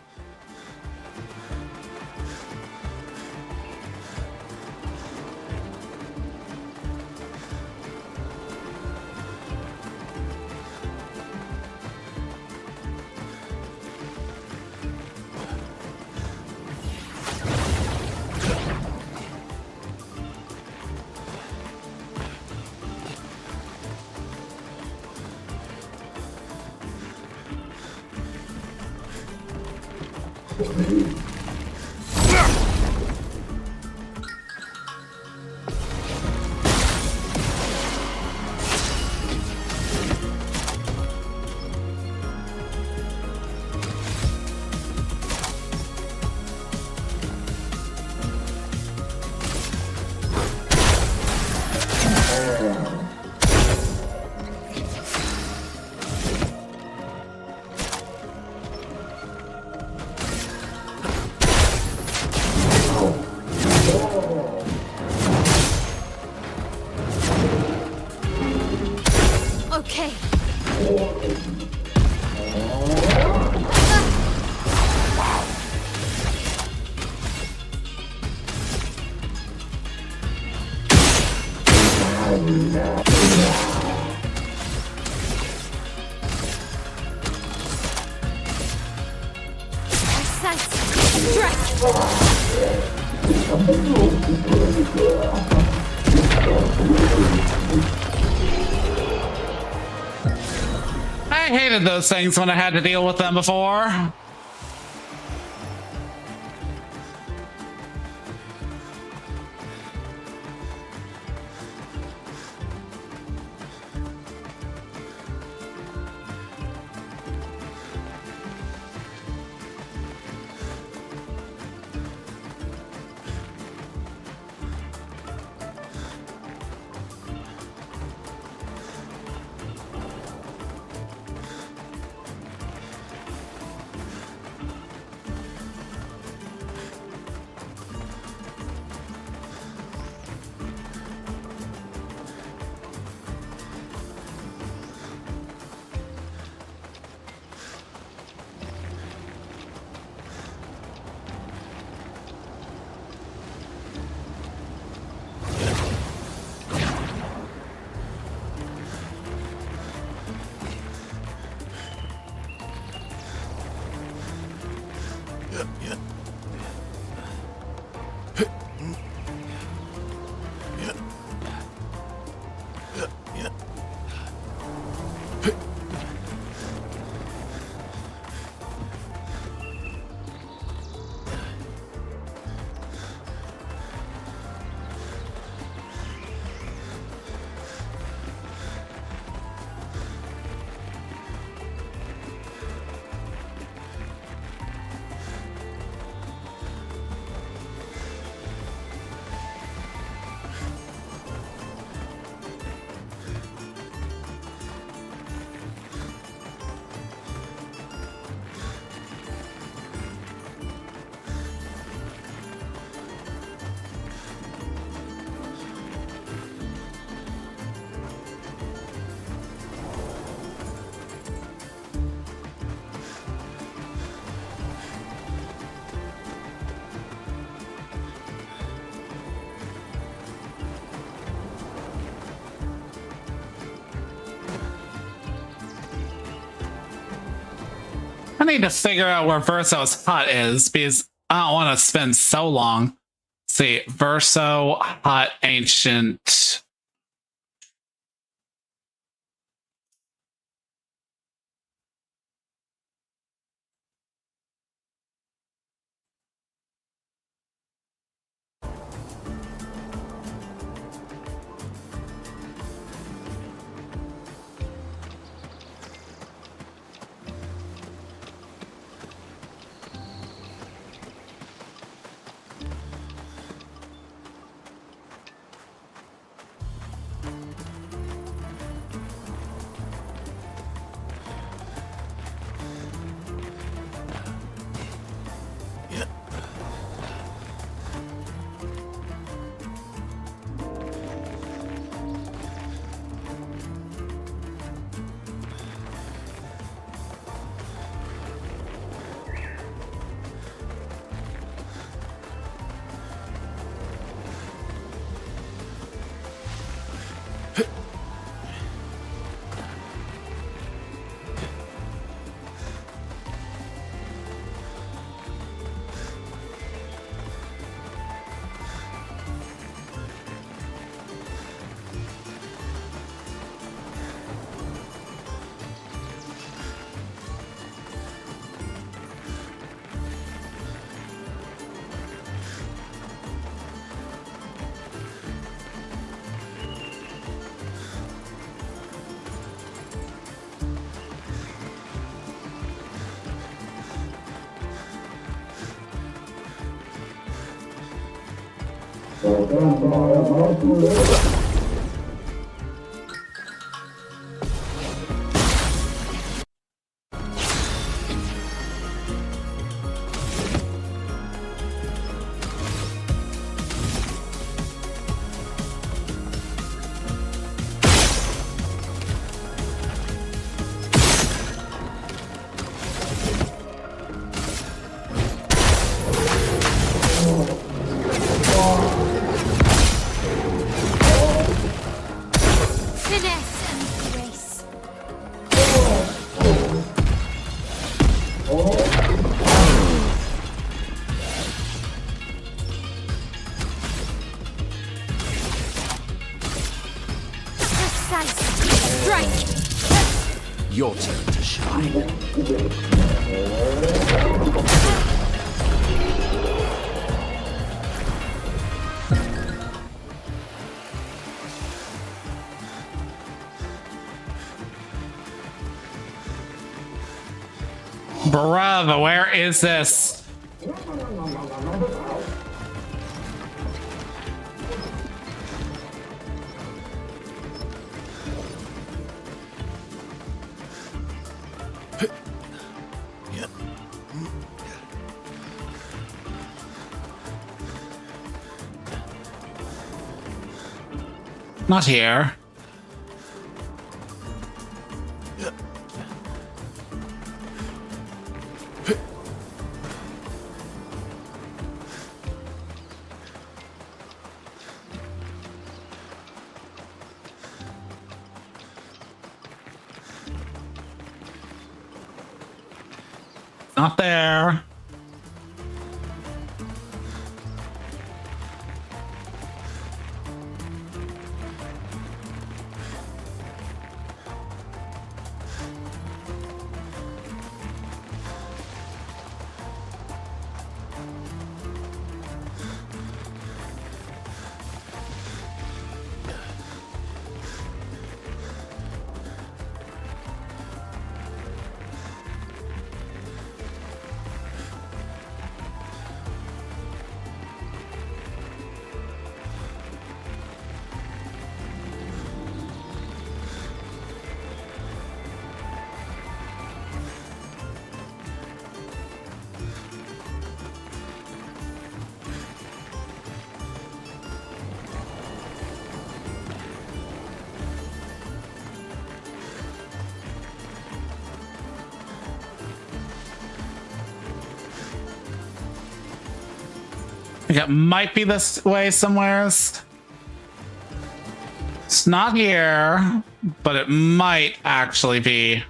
Okay. I hated those things when I had to deal with them before. I need to figure out where Verso's hut is because I don't want to spend so long. Let's see, Verso hut ancient. Finesse and grace. Precise strike. Your turn to shine. Bruh, where is this? Not here. Not there. I think it might be this way somewhere. It's not here, but it might actually be.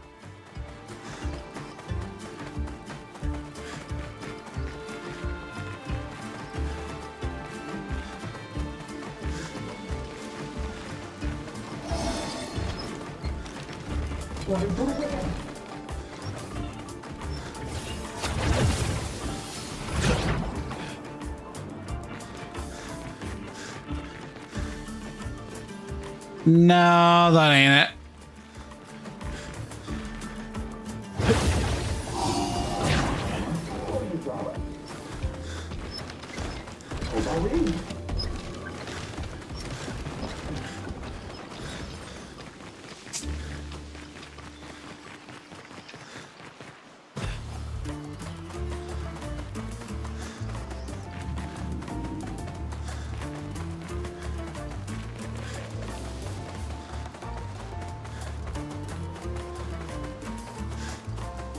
No, that ain't it.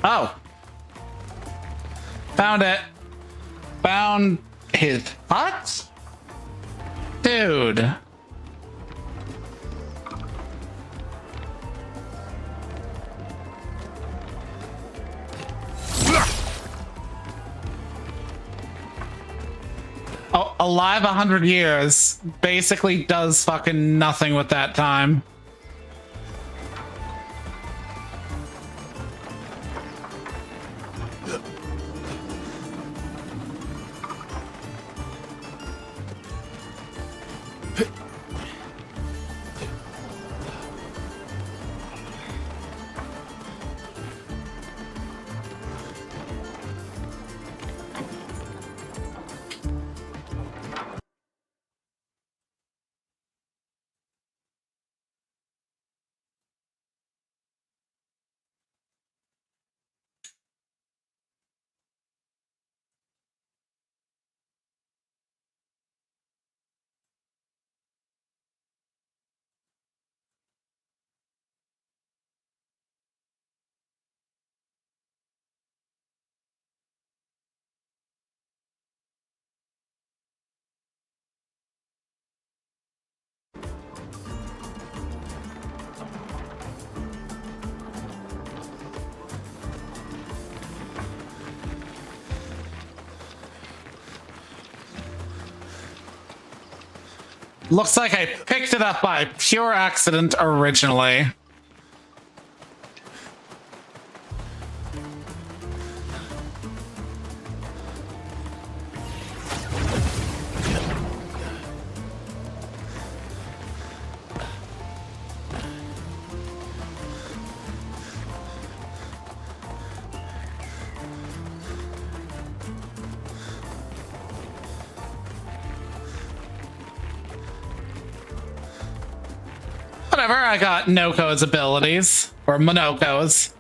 Oh. Found it. Found his hut? Dude. Oh, alive 100 years. Basically does fucking nothing with that time. Looks like I picked it up by pure accident originally. Whatever, I got Noko's abilities. Or Monoko's.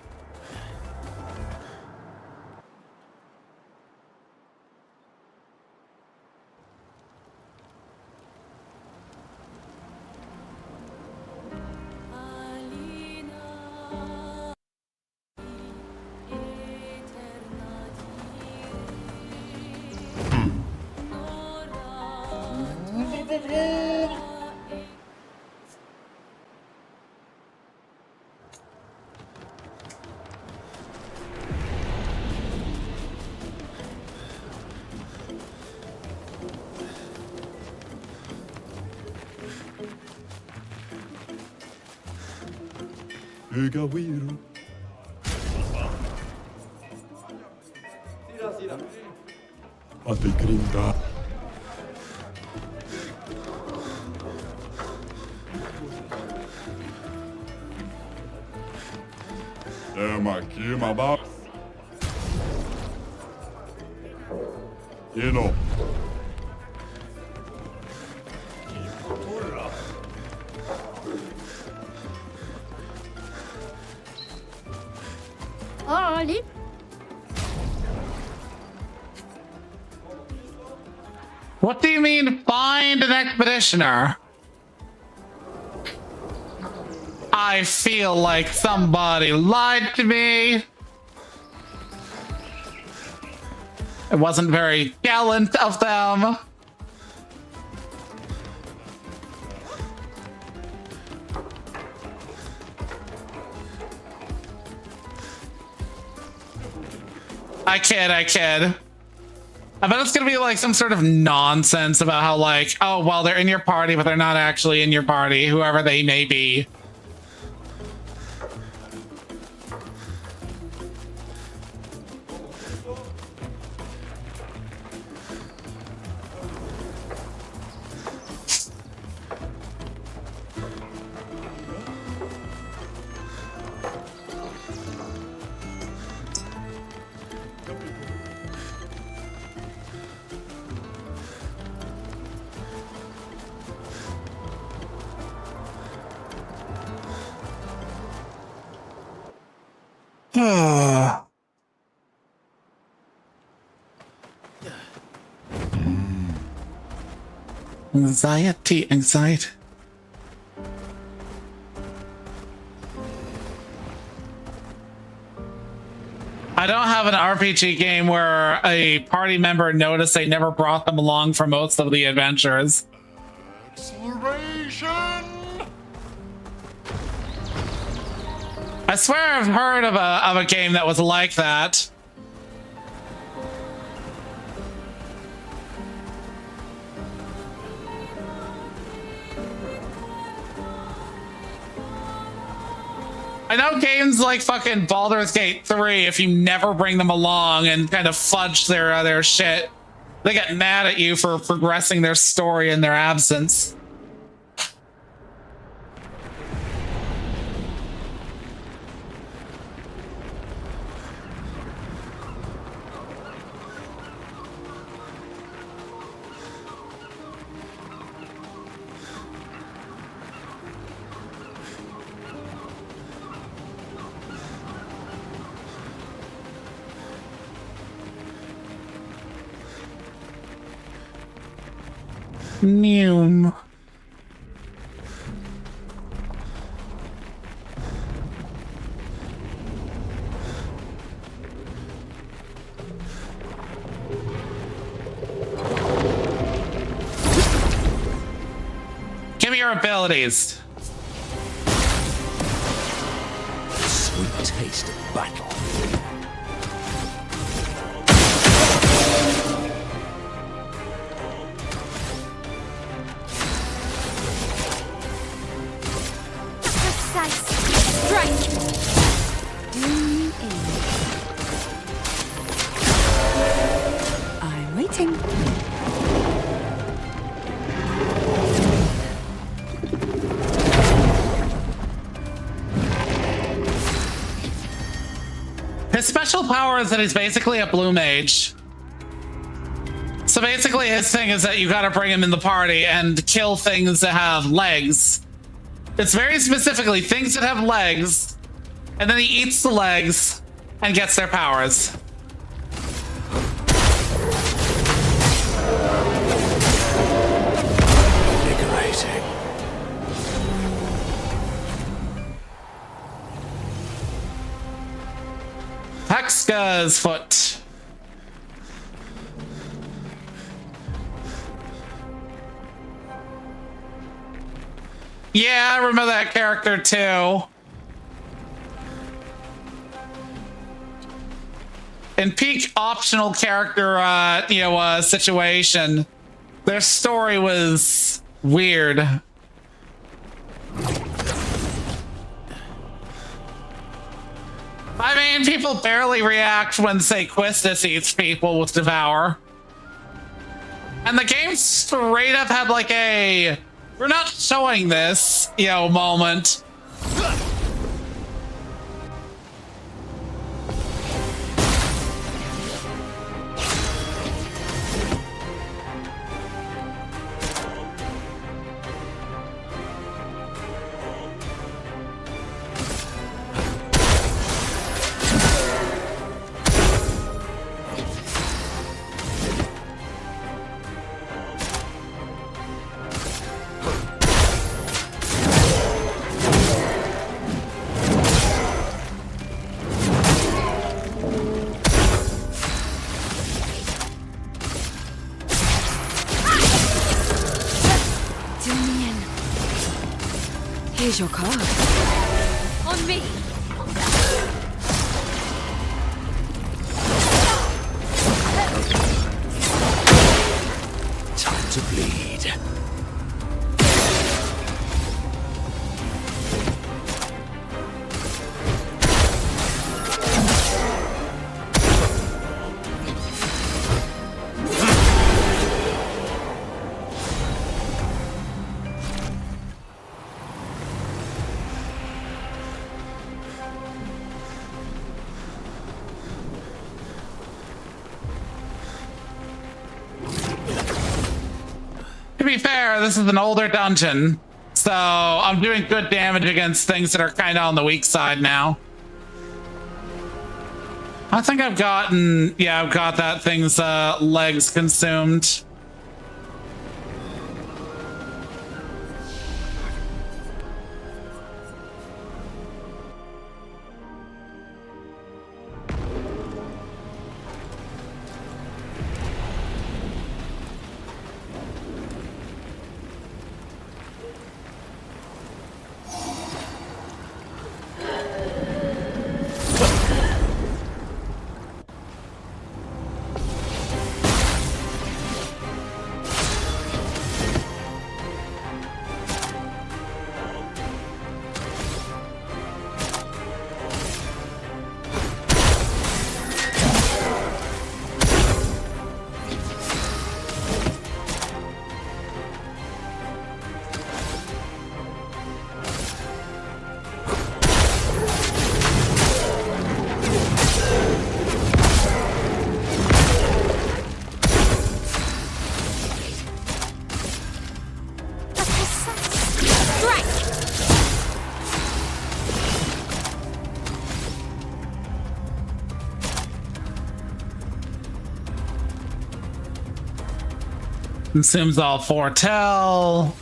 What do you mean, find an expeditioner? I feel like somebody lied to me. It wasn't very gallant of them. I kid. I bet it's gonna be like some sort of nonsense about how like, oh, well, they're in your party, but they're not actually in your party, whoever they may be. Anxiety. I don't have an RPG game where a party member noticed they never brought them along for most of the adventures. Acceleration! I swear I've heard of a game that was like that. I know games like fucking Baldur's Gate 3, if you never bring them along and kind of fudge their shit, they get mad at you for progressing their story in their absence. Neum. Give me your abilities. Sweet taste of battle. power is that he's basically a blue mage. So basically his thing is that you gotta bring him in the party and kill things that have legs. It's very specifically things that have legs, and then he eats the legs and gets their powers. Invigorating. Hexka's foot. Yeah, I remember that character too. In peak optional character, situation, their story was weird. I mean, people barely react when, say, Quistis eats people with Devour. And the game straight up had like a, we're not showing this, moment. Here's your card. On me! Time to bleed. To be fair, this is an older dungeon, so I'm doing good damage against things that are kind of on the weak side now. I think I've gotten, yeah, I've got that thing's legs consumed. Consumes all foretell.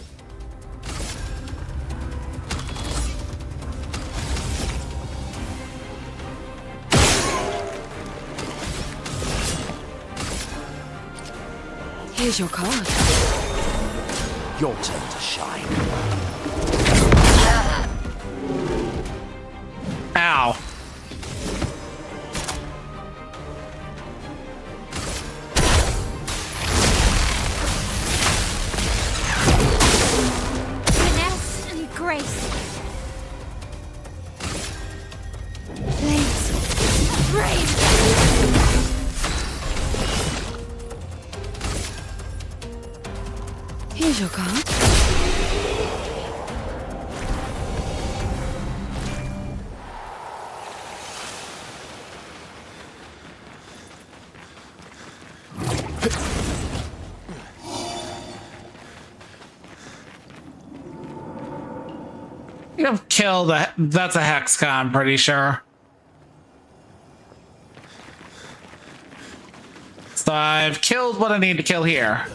Here's your card. Your turn to shine. Ow. Finesse and grace. Blades. Brave. Here's your card. You've killed that's a Hexca, I'm pretty sure. So I've killed what I need to kill here.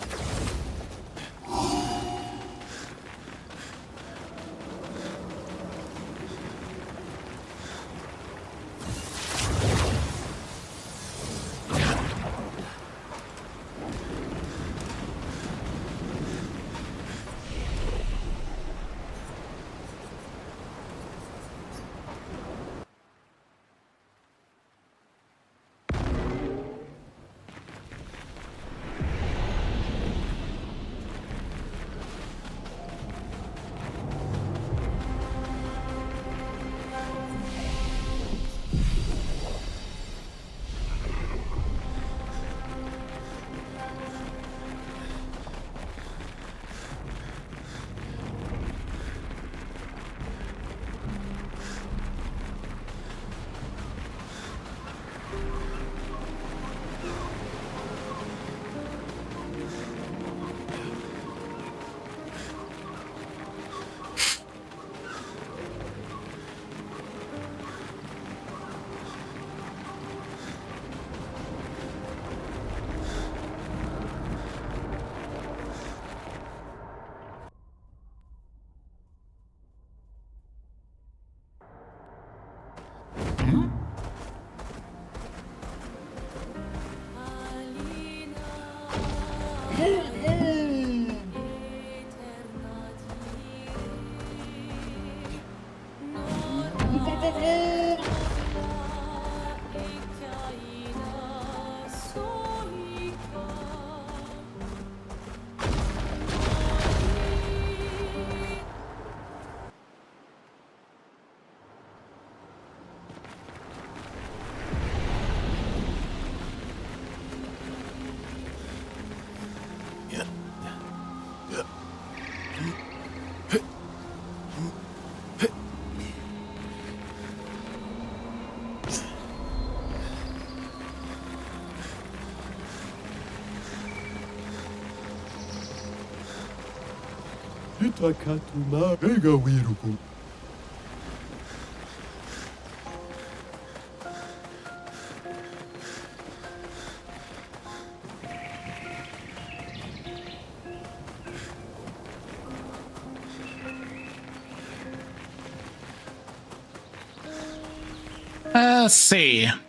Let's see. I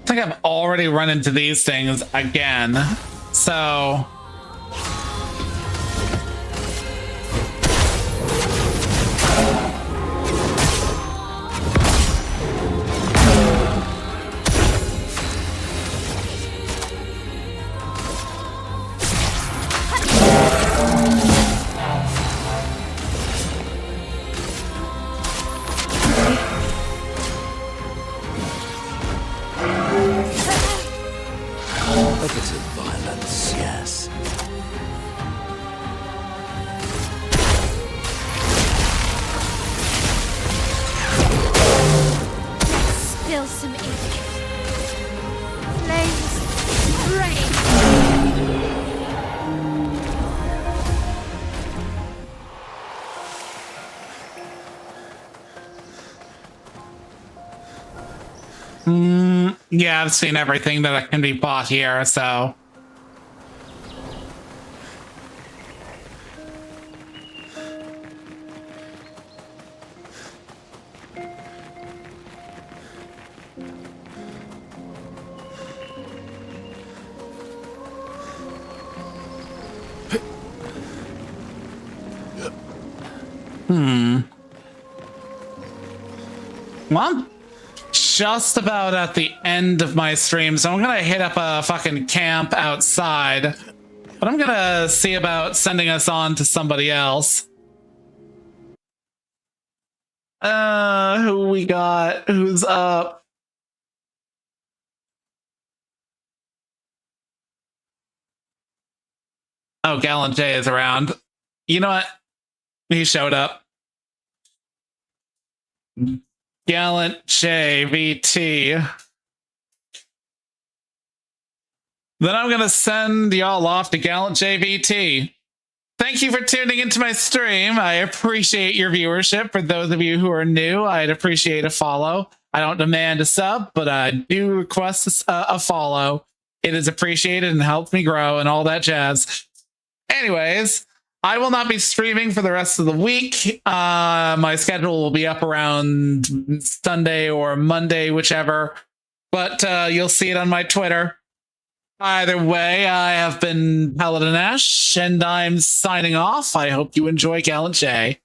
think I've already run into these things again, so... Yeah, I've seen everything that can be bought here, so... Well, I'm just about at the end of my stream, so I'm gonna hit up a fucking camp outside. But I'm gonna see about sending us on to somebody else. Who we got? Who's up? Oh, Gallant J is around. You know what? He showed up. Gallant JVT. Then I'm going to send y'all off to Gallant JVT. Thank you for tuning into my stream. I appreciate your viewership. For those of you who are new, I'd appreciate a follow. I don't demand a sub, but I do request a follow. It is appreciated and helps me grow and all that jazz. Anyways, I will not be streaming for the rest of the week. My schedule will be up around Sunday or Monday, whichever. But you'll see it on my Twitter. Either way, I have been Paladin Ashe, and I'm signing off. I hope you enjoy Gallant J.